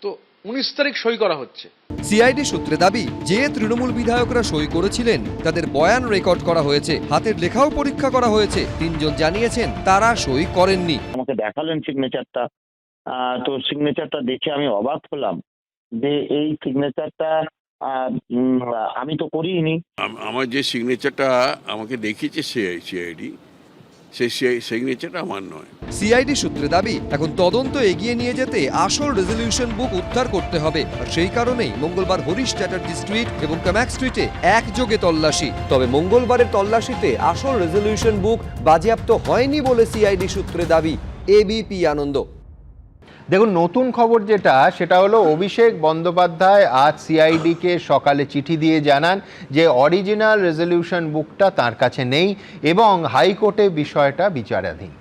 তো 19 তারিখ সই করা হচ্ছে। সিআইডি সূত্রে দাবি যে তৃণমূল বিধায়করা সই করেছিলেন তাদের বয়ান রেকর্ড করা হয়েছে, হাতের লেখাও পরীক্ষা করা হয়েছে। 3 জন জানিয়েছেন তারা সই করেননি। আমাকে দেখালেন সিগনেচারটা, তো সিগনেচারটা দেখে আমি অবাক হলাম যে এই সিগনেচারটা আমি তো করিনি। আমার যে সিগনেচারটা আমাকে দেখিয়েছে সিআইডি, সেই সিগনেচারটা আমার নয়। সিআইডি সূত্রে দাবি এখন তদন্ত এগিয়ে নিয়ে যেতে আসল রেজলিউশন বুক উদ্ধার করতে হবে, আর সেই কারণেই মঙ্গলবার হরিশ চ্যাটার্জি স্ট্রিট এবং কামাক স্ট্রিটে একযোগে তল্লাশি। তবে মঙ্গলবারের তল্লাশিতে আসল রেজলিউশন বুক বাজেয়াপ্ত হয়নি বলে সিআইডি সূত্রে দাবি। এবিপি আনন্দ। দেখুন, নতুন খবর যেটা সেটা হলো অভিষেক বন্দ্যোপাধ্যায় আজ সিআইডিকে সকালে চিঠি দিয়ে জানান যে অরিজিনাল রেজলিউশন বুকটা তার কাছে নেই এবং হাইকোর্টে বিষয়টা বিচারাধীন।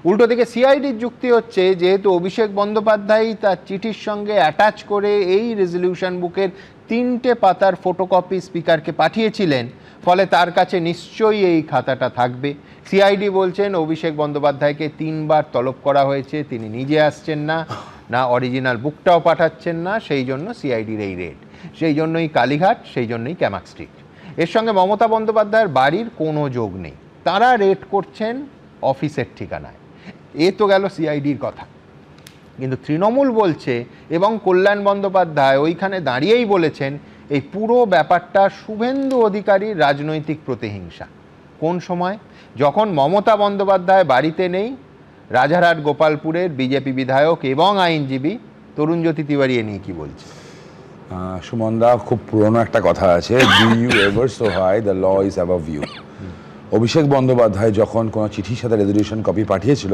উল্টো দিকে সিআইডির যুক্তি হচ্ছে যেহেতু অভিষেক বন্দ্যোপাধ্যায় তার চিঠির সঙ্গে অ্যাটাচ করে এই রেজলিউশন বুকের 3টে পাতার ফটোকপি স্পিকারকে পাঠিয়েছিলেন, ফলে তার কাছে নিশ্চয়ই এই খাতাটা থাকবে। সিআইডি বলছেন অভিষেক বন্দ্যোপাধ্যায়কে 3 বার তলব করা হয়েছে, তিনি নিজে আসছেন না, না অরিজিনাল বুকটাও পাঠাচ্ছেন না, সেই জন্য সিআইডির এই রেড, সেই জন্যই কালীঘাট, সেই জন্যই কামাক স্ট্রিট। এর সঙ্গে মমতা বন্দ্যোপাধ্যায়ের বাড়ির কোনো যোগ নেই, তারা রেড করছেন অফিসের ঠিকানায়। এ তো গেল সিআইডির কথা, কিন্তু তৃণমূল বলছে এবং কল্যাণ বন্দ্যোপাধ্যায় ওইখানে দাঁড়িয়েই বলেছেন এই পুরো ব্যাপারটা শুভেন্দু অধিকারীর রাজনৈতিক প্রতিহিংসা। কোন সময়? যখন মমতা বন্দ্যোপাধ্যায় বাড়িতে নেই, রাজারহাট গোপালপুরের বিজেপি বিধায়ক এবং আইনজীবী তরুণজ্যোতি তিওয়ারি এ নিয়ে কি বলছে? সুমনদা, খুব পুরনো একটা কথা আছে, do you ever so high the law is above you. Abhishek Bandyopadhyay যখন কোনো চিঠির সাথে রেজলিউশন কপি পাঠিয়েছিল,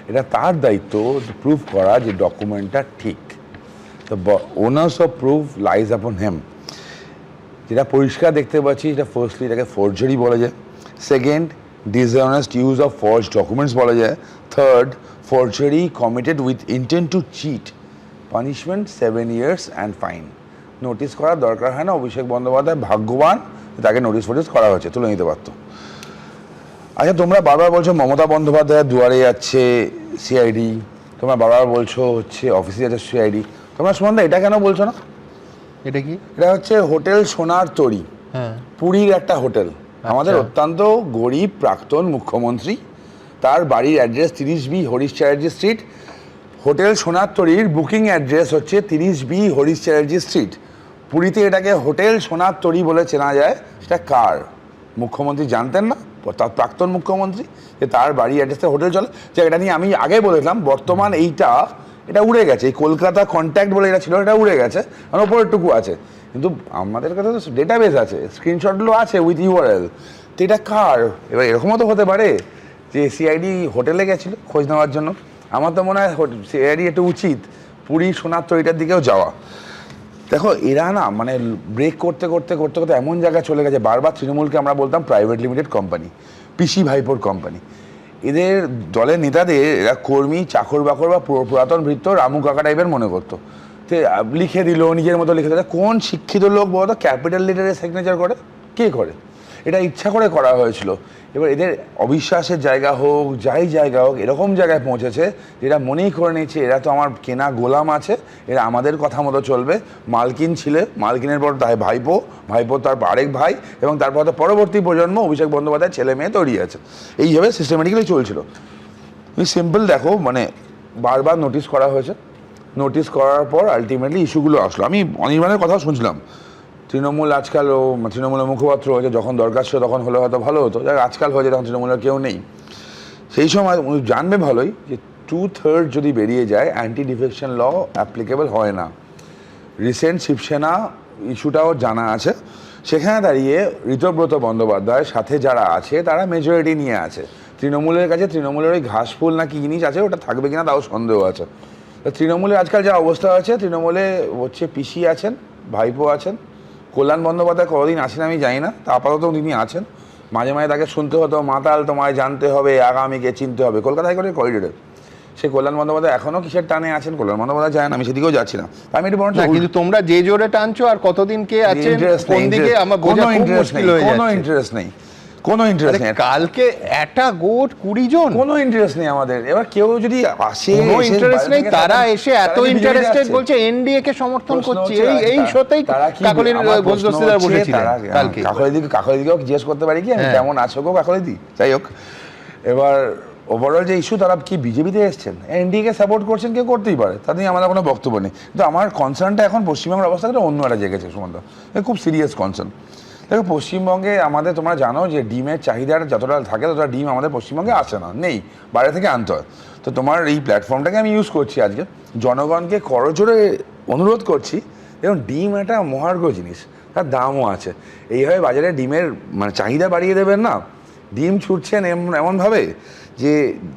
এটা তার দায়িত্ব প্রুভ করা যে ডকুমেন্টটা ঠিক। The owners of proof lies আপন হেম। যেটা পরিষ্কার দেখতে পাচ্ছি, এটা ফার্স্টলি এটাকে ফোর্জারি বলা যায়, second dishonest use of forge documents বলা যায়, third forgery committed with intent to cheat, punishment 7 years and fine. Notice করার দরকার হয় না, অভিষেক বন্দ্যোপাধ্যায় ভাগ্যবান তাকে নোটিস ফোটিস করা হয়েছে, তুলে নিতে পারতো। আচ্ছা, তোমরা বারবার বলছো মমতা বন্দ্যোপাধ্যায়ের দুয়ারে যাচ্ছে সিআইডি, তোমরা বারবার বলছো হচ্ছে অফিসে যাচ্ছে সিআইডি, তোমরা সুমনদা এটা কেন বলছো না? এটা কি? এটা হচ্ছে হোটেল সোনার তরী, পুরীর একটা হোটেল। আমাদের অত্যন্ত গরিব প্রাক্তন মুখ্যমন্ত্রী, তার বাড়ির address 30B Harish Chatterjee street. Hotel সোনার তরীর বুকিং অ্যাড্রেস হচ্ছে 30B হরিশ চ্যাটার্জি স্ট্রিট। পুরীতে এটাকে হোটেল সোনার তরী বলে চেনা যায়, সেটা কার? মুখ্যমন্ত্রী জানতেন না, তার প্রাক্তন মুখ্যমন্ত্রী, যে তার বাড়ি অ্যাড্রেসে হোটেল চলে। যে এটা নিয়ে আমি আগে বলেছিলাম, বর্তমান এটা উড়ে গেছে, এই কলকাতা কন্ট্যাক্ট বলে এটা ছিল, এটা উড়ে গেছে, কারণ ওপরেরটুকু আছে, কিন্তু আমাদের কাছে তো ডেটাবেস আছে, স্ক্রিনশটগুলো আছে উইথ ইউআরএল। তো এটা কার? এবার এরকমও তো হতে পারে যে সিআইডি হোটেলে গেছিলো খোঁজ নেওয়ার জন্য। আমার তো মনে হয় সিআইডি একটু উচিত পুরী সোনার তরীটার দিকেও যাওয়া। দেখো, এরা না মানে ব্রেক করতে করতে করতে করতে এমন জায়গায় চলে গেছে, বারবার তৃণমূলকে আমরা বলতাম প্রাইভেট লিমিটেড কোম্পানি, পিসি ভাইপোর কোম্পানি। এদের দলের নেতাদের এরা কর্মী, চাকর বাকর বা পুরাতন ভৃত্য রামু কাকা টাইপের মনে করতো। তো লিখে দিল, নিজের মতো লিখে দিল। কোন শিক্ষিত লোক বলতো ক্যাপিটাল লিটারের সিগনেচার করে? কে করে? এটা ইচ্ছা করে করা হয়েছিল। এবার এদের অবিশ্বাসের জায়গা হোক, যাই জায়গা হোক, এরকম জায়গায় পৌঁছেছে যেটা মনেই করে নিচ্ছে এরা তো আমার কেনা গোলাম আছে, এরা আমাদের কথা মতো চলবে। মালকিন ছিলে, মালকিনের পর তাই ভাইপো, ভাইপো তার আরেক ভাই, এবং তারপর তো পরবর্তী প্রজন্ম অভিষেক বন্দ্যোপাধ্যায়ের ছেলে মেয়ে তৈরি আছে। এইভাবে সিস্টেমেটিক্যালি চলছিল। তুমি সিম্পল দেখো, মানে বারবার নোটিশ করা হয়েছে, নোটিশ করার পর আলটিমেটলি ইস্যুগুলো আসলো। আমি অনির্বাণের কথা শুনছিলাম, তৃণমূল আজকালও তৃণমূলের মুখপাত্র হয়েছে, যখন দরকার ছিল তখন হলে হয়তো ভালো হতো, আজকাল হয়েছে তখন তৃণমূলের কেউ নেই। সেই সময় জানবে ভালোই যে 2/3 যদি বেরিয়ে যায় অ্যান্টি ডিফেকশন ল অ্যাপ্লিকেবল হয় না। রিসেন্ট শিবসেনা ইস্যুটাও জানা আছে, সেখানে দাঁড়িয়ে ঋতব্রত বন্দ্যোপাধ্যায়ের সাথে যারা আছে তারা মেজরিটি নিয়ে আছে। তৃণমূলের কাছে তৃণমূলের ওই ঘাসফুল না কি জিনিস আছে ওটা থাকবে কিনা তাও সন্দেহ আছে। তো তৃণমূলের আজকাল যা অবস্থা আছে, তৃণমূলে হচ্ছে পিসি আছেন, ভাইপো আছেন, কল্যাণ বন্দ্যোপাধ্যায় কতদিন আছেন আমি জানি না, তা আপাতত তিনি আছেন। মাঝে মাঝে তাকে শুনতে হতো মাতাল তোমায় জানতে হবে, আগামীকে চিনতে হবে, কলকাতা হাইকোর্টের করিডোরে। সে কল্যাণ বন্দ্যোপাধ্যায় এখনো কিসের টানে আছেন, কল্যাণ বন্দ্যোপাধ্যায় যায় না, আমি সেদিকেও যাচ্ছি না। আমি একটু বরং কিন্তু তোমরা যে জোরে টানছো আর কতদিন কে আছেন কোন দিকে আমার বোঝা খুব মুশকিল হয়ে যাচ্ছে। কোনো ইন্টারেস্ট নেই, কোনো ইন্টারেস্ট নেই। কালকে একটা গোট 20 জন, কোনো ইন্টারেস্ট নেই আমাদের। এবার কেউ যদি আসে, কোনো ইন্টারেস্ট নেই, তারা এসে এত ইন্টারেস্টেড বলছে এনডিএ কে সমর্থন করছে। এই সত্যিই কাকলির গোজদস্তিদার বলেছিলেন কালকে। কাকলিদিকেও জিজ্ঞেস করতে পারি কি আমি কেমন আছো গো কাকলিদি। যাই হোক, এবার ওভারঅল যে ইস্যু, তারা কি বিজেপিতে এসছেন, এনডিএকে সাপোর্ট করছেন, কেউ করতেই পারে, তাতে আমাদের কোনো বক্তব্য নেই। কিন্তু আমার কনসার্নটা এখন পশ্চিমবঙ্গের অবস্থাটা অন্য একটা জেগেছে সুমন্ত, খুব সিরিয়াস কনসার্ন। দেখো পশ্চিমবঙ্গে আমাদের, তোমরা জানো যে ডিমের চাহিদাটা যতটা থাকে ততটা ডিম আমাদের পশ্চিমবঙ্গে আসে না, নেই, বাইরে থেকে আনতে হয়। তো তোমার এই প্ল্যাটফর্মটাকে আমি ইউজ করছি আজকে, জনগণকে করজোরে অনুরোধ করছি, দেখুন ডিম একটা মহার্ঘ জিনিস, তার দামও আছে। এইভাবে বাজারে ডিমের মানে চাহিদা বাড়িয়ে দেবেন না। ডিম ছুটছেন এমনভাবে যে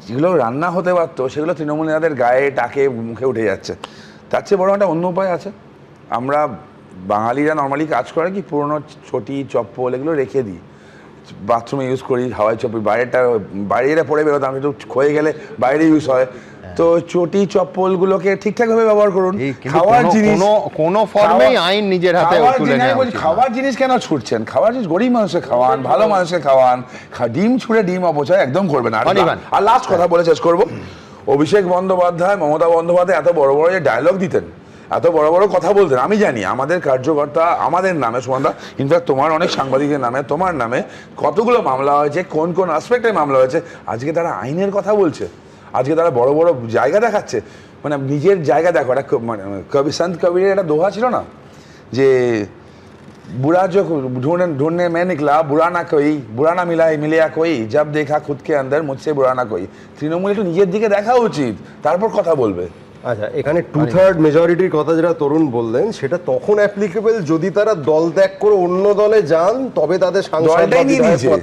যেগুলো রান্না হতে পারতো সেগুলো তৃণমূল নেতাদের গায়ে টাকে মুখে উঠে যাচ্ছে। তার চেয়ে বড় একটা অন্য উপায় আছে। আমরা বাঙালিরা নর্মালি কাজ করে কি, পুরোনো ছটি চপ্পল এগুলো রেখে দিই, বাথরুমে ইউজ করি, হাওয়াই চপ্পল, বাইরে পড়ে বেরোতাম, একটু ক্ষয়ে গেলে বাইরে ইউজ হয়। তো চটি চপ্পলগুলোকে ঠিকঠাকভাবে ব্যবহার করুন। খাওয়ার জিনিস কোনো ফর্মেই আইন নিজের হাতে তুলে নেওয়া উচিত। খাওয়ার জিনিস কেন ছুটছেন? খাওয়ার জিনিস গরিব মানুষকে খাওয়ান, ভালো মানুষকে খাওয়ান। ডিম ছুঁড়ে ডিম অপচয় একদম করবেন। আর লাস্ট কথা বলে শেষ করবো, অভিষেক বন্দ্যোপাধ্যায়, মমতা বন্দ্যোপাধ্যায় এত বড় বড় যে ডায়লগ দিতেন, এত বড় বড় কথা বলতেন, আমি জানি আমাদের কার্যকর্তা, আমাদের নামে সুমনদা, ইনফ্যাক্ট তোমার অনেক সাংবাদিকের নামে, তোমার নামে কতগুলো মামলা হয়েছে, কোন কোন আসপেক্টে মামলা হয়েছে, আজকে তারা আইনের কথা বলছে, আজকে তারা বড় বড় জায়গা দেখাচ্ছে। মানে নিজের জায়গা দেখো, একটা মানে সন্ত কবিরের একটা দোহা ছিল না যে বুড়া जो ढूंढने में निकला बुरा ना कोई, बुरा ना मिलिया कोई, जब देखा खुद के अंदर मुझसे बुरा ना कोई। তৃণমূল একটু নিজের দিকে দেখা উচিত, তারপর কথা বলবে। আচ্ছা, এখানে 2/3 মেজরিটির কথা যেটা তরুণ বললেন, সেটা তখন অ্যাপ্লিকেবল যদি তারা দল ত্যাগ করে অন্য দলে যান, তবে তাদের সাংসদ বা বিধায়ক পদ,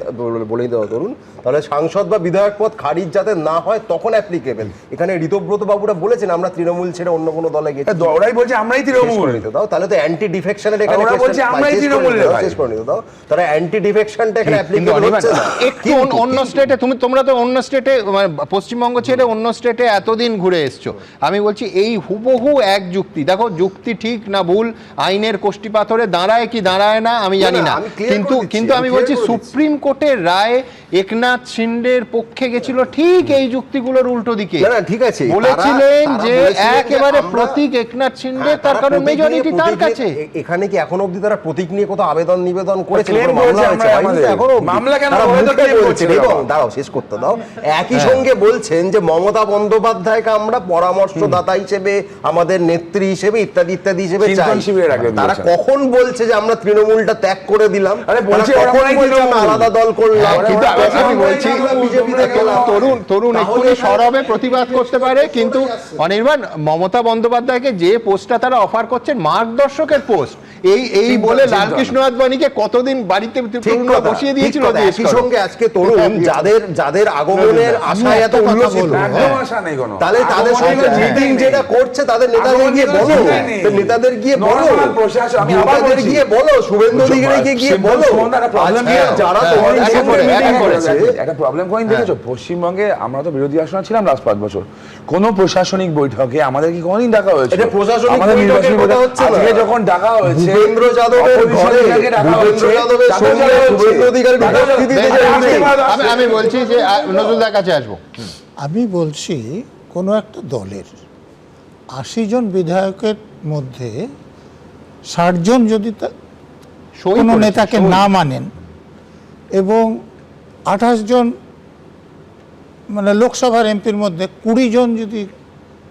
বলেই দেওয়া তরুণ, তাহলে সাংসদ বা বিধায়ক পদ খারিজ যাতে না হয় তখন অ্যাপ্লিকেবল। এখানে ঋতব্রত বাবুরা বলেছেন আমরা তৃণমূল ছেড়ে অন্য কোনো দলে গেছি, ওরাই বলছে আমরাই তৃণমূল দাও, তাহলে তো অ্যান্টি ডিফেকশনের এখানে বলছে আমরাই তৃণমূল শেষ করে নিতে দাও, তারা অ্যান্টি ডিফেকশনটা এখানে অ্যাপ্লিকেবল হচ্ছে না। একটু অন্য স্টেটে তোমরা তো অন্য স্টেটে, মানে পশ্চিমবঙ্গ ছেড়ে অন্য স্টেটে এতদিন ঘুরে এসছো, আমি বলছি এই হুবহু এক যুক্তি, দেখো যুক্তি ঠিক না ভুল, আইনের কোষ্টি পাথরে দাঁড়ায় কি দাঁড়ায় না আমি জানি না, কিন্তু আমি বলছি সুপ্রিম কোর্টের রায় একনাথ শিন্ডের পক্ষে গেছিল ঠিক এই যুক্তিগুলোর উল্টো দিকে। ঠিক আছে, বলেছিলেন যে একেবারে প্রতীক একনাথ শিন্ডে, তার কারণ মেজরিটি তার কাছে। এখানে কি এখন অবধি তারা প্রতীক নিয়ে কোথাও আবেদন নিবেদন করেছে? মামলা কেন দাঁড়াও, শেষ করতে দাও। একই সঙ্গে বলছেন যে মমতা বন্দ্যোপাধ্যায়কে আমরা পরামর্শদাতা হিসেবে, আমাদের নেত্রী হিসেবে, ইত্যাদি ইত্যাদি হিসেবে চাই। তারা কখন বলছে যে আমরা তৃণমূলটা ত্যাগ করে দিলাম, আলাদা দল করলাম? আমি বলছি তরুণ এক্ষুনি সরবে প্রতিবাদ করতে পারে, কিন্তু অনির্বাণ, মমতা বন্দ্যোপাধ্যায়কে যে পোস্টটা তারা অফার করছেন মার্গদর্শকের পোস্ট, এই বলে লালকৃষ্ণ আদবানিকে কতদিন বাড়িতে বসিয়ে দিয়েছিল। একই সঙ্গে আজকে তরুণ যাদের আগমনের আশায় এত উল্লসিত, তাহলে তাদের সঙ্গে মিটিং যেটা করছে, তাদের নেতাদের গিয়ে বলো, নেতাদের গিয়ে বলো, নেতাদের গিয়ে বলো, শুভেন্দু অধিকারীকে গিয়ে বলো, যারা একটা প্রবলেম কোন দেখেছো পশ্চিমবঙ্গে? আমরা তো বিরোধী আসনে ছিলাম লাস্ট 5 বছর, কোন প্রশাসনিক বৈঠকে আমাদের কি কোনদিন ডাকা হয়েছে? আমাদের নির্বাচনী বৈঠকে যখন ডাকা হয়েছে, ভূপেন্দ্র যাদবের ঘরে ভূপেন্দ্র যাদবের সঙ্গে শুভেন্দু অধিকারীর উপস্থিতিতে, আমি বলছি যে নজরুলদার কাছে আসবো। আমি বলছি কোনো একটা দলের 80 জন বিধায়কের মধ্যে 60 জন যদি কোনো নেতাকে না মানেন এবং 28 জন মানে লোকসভার এমপির মধ্যে 20 জন যদি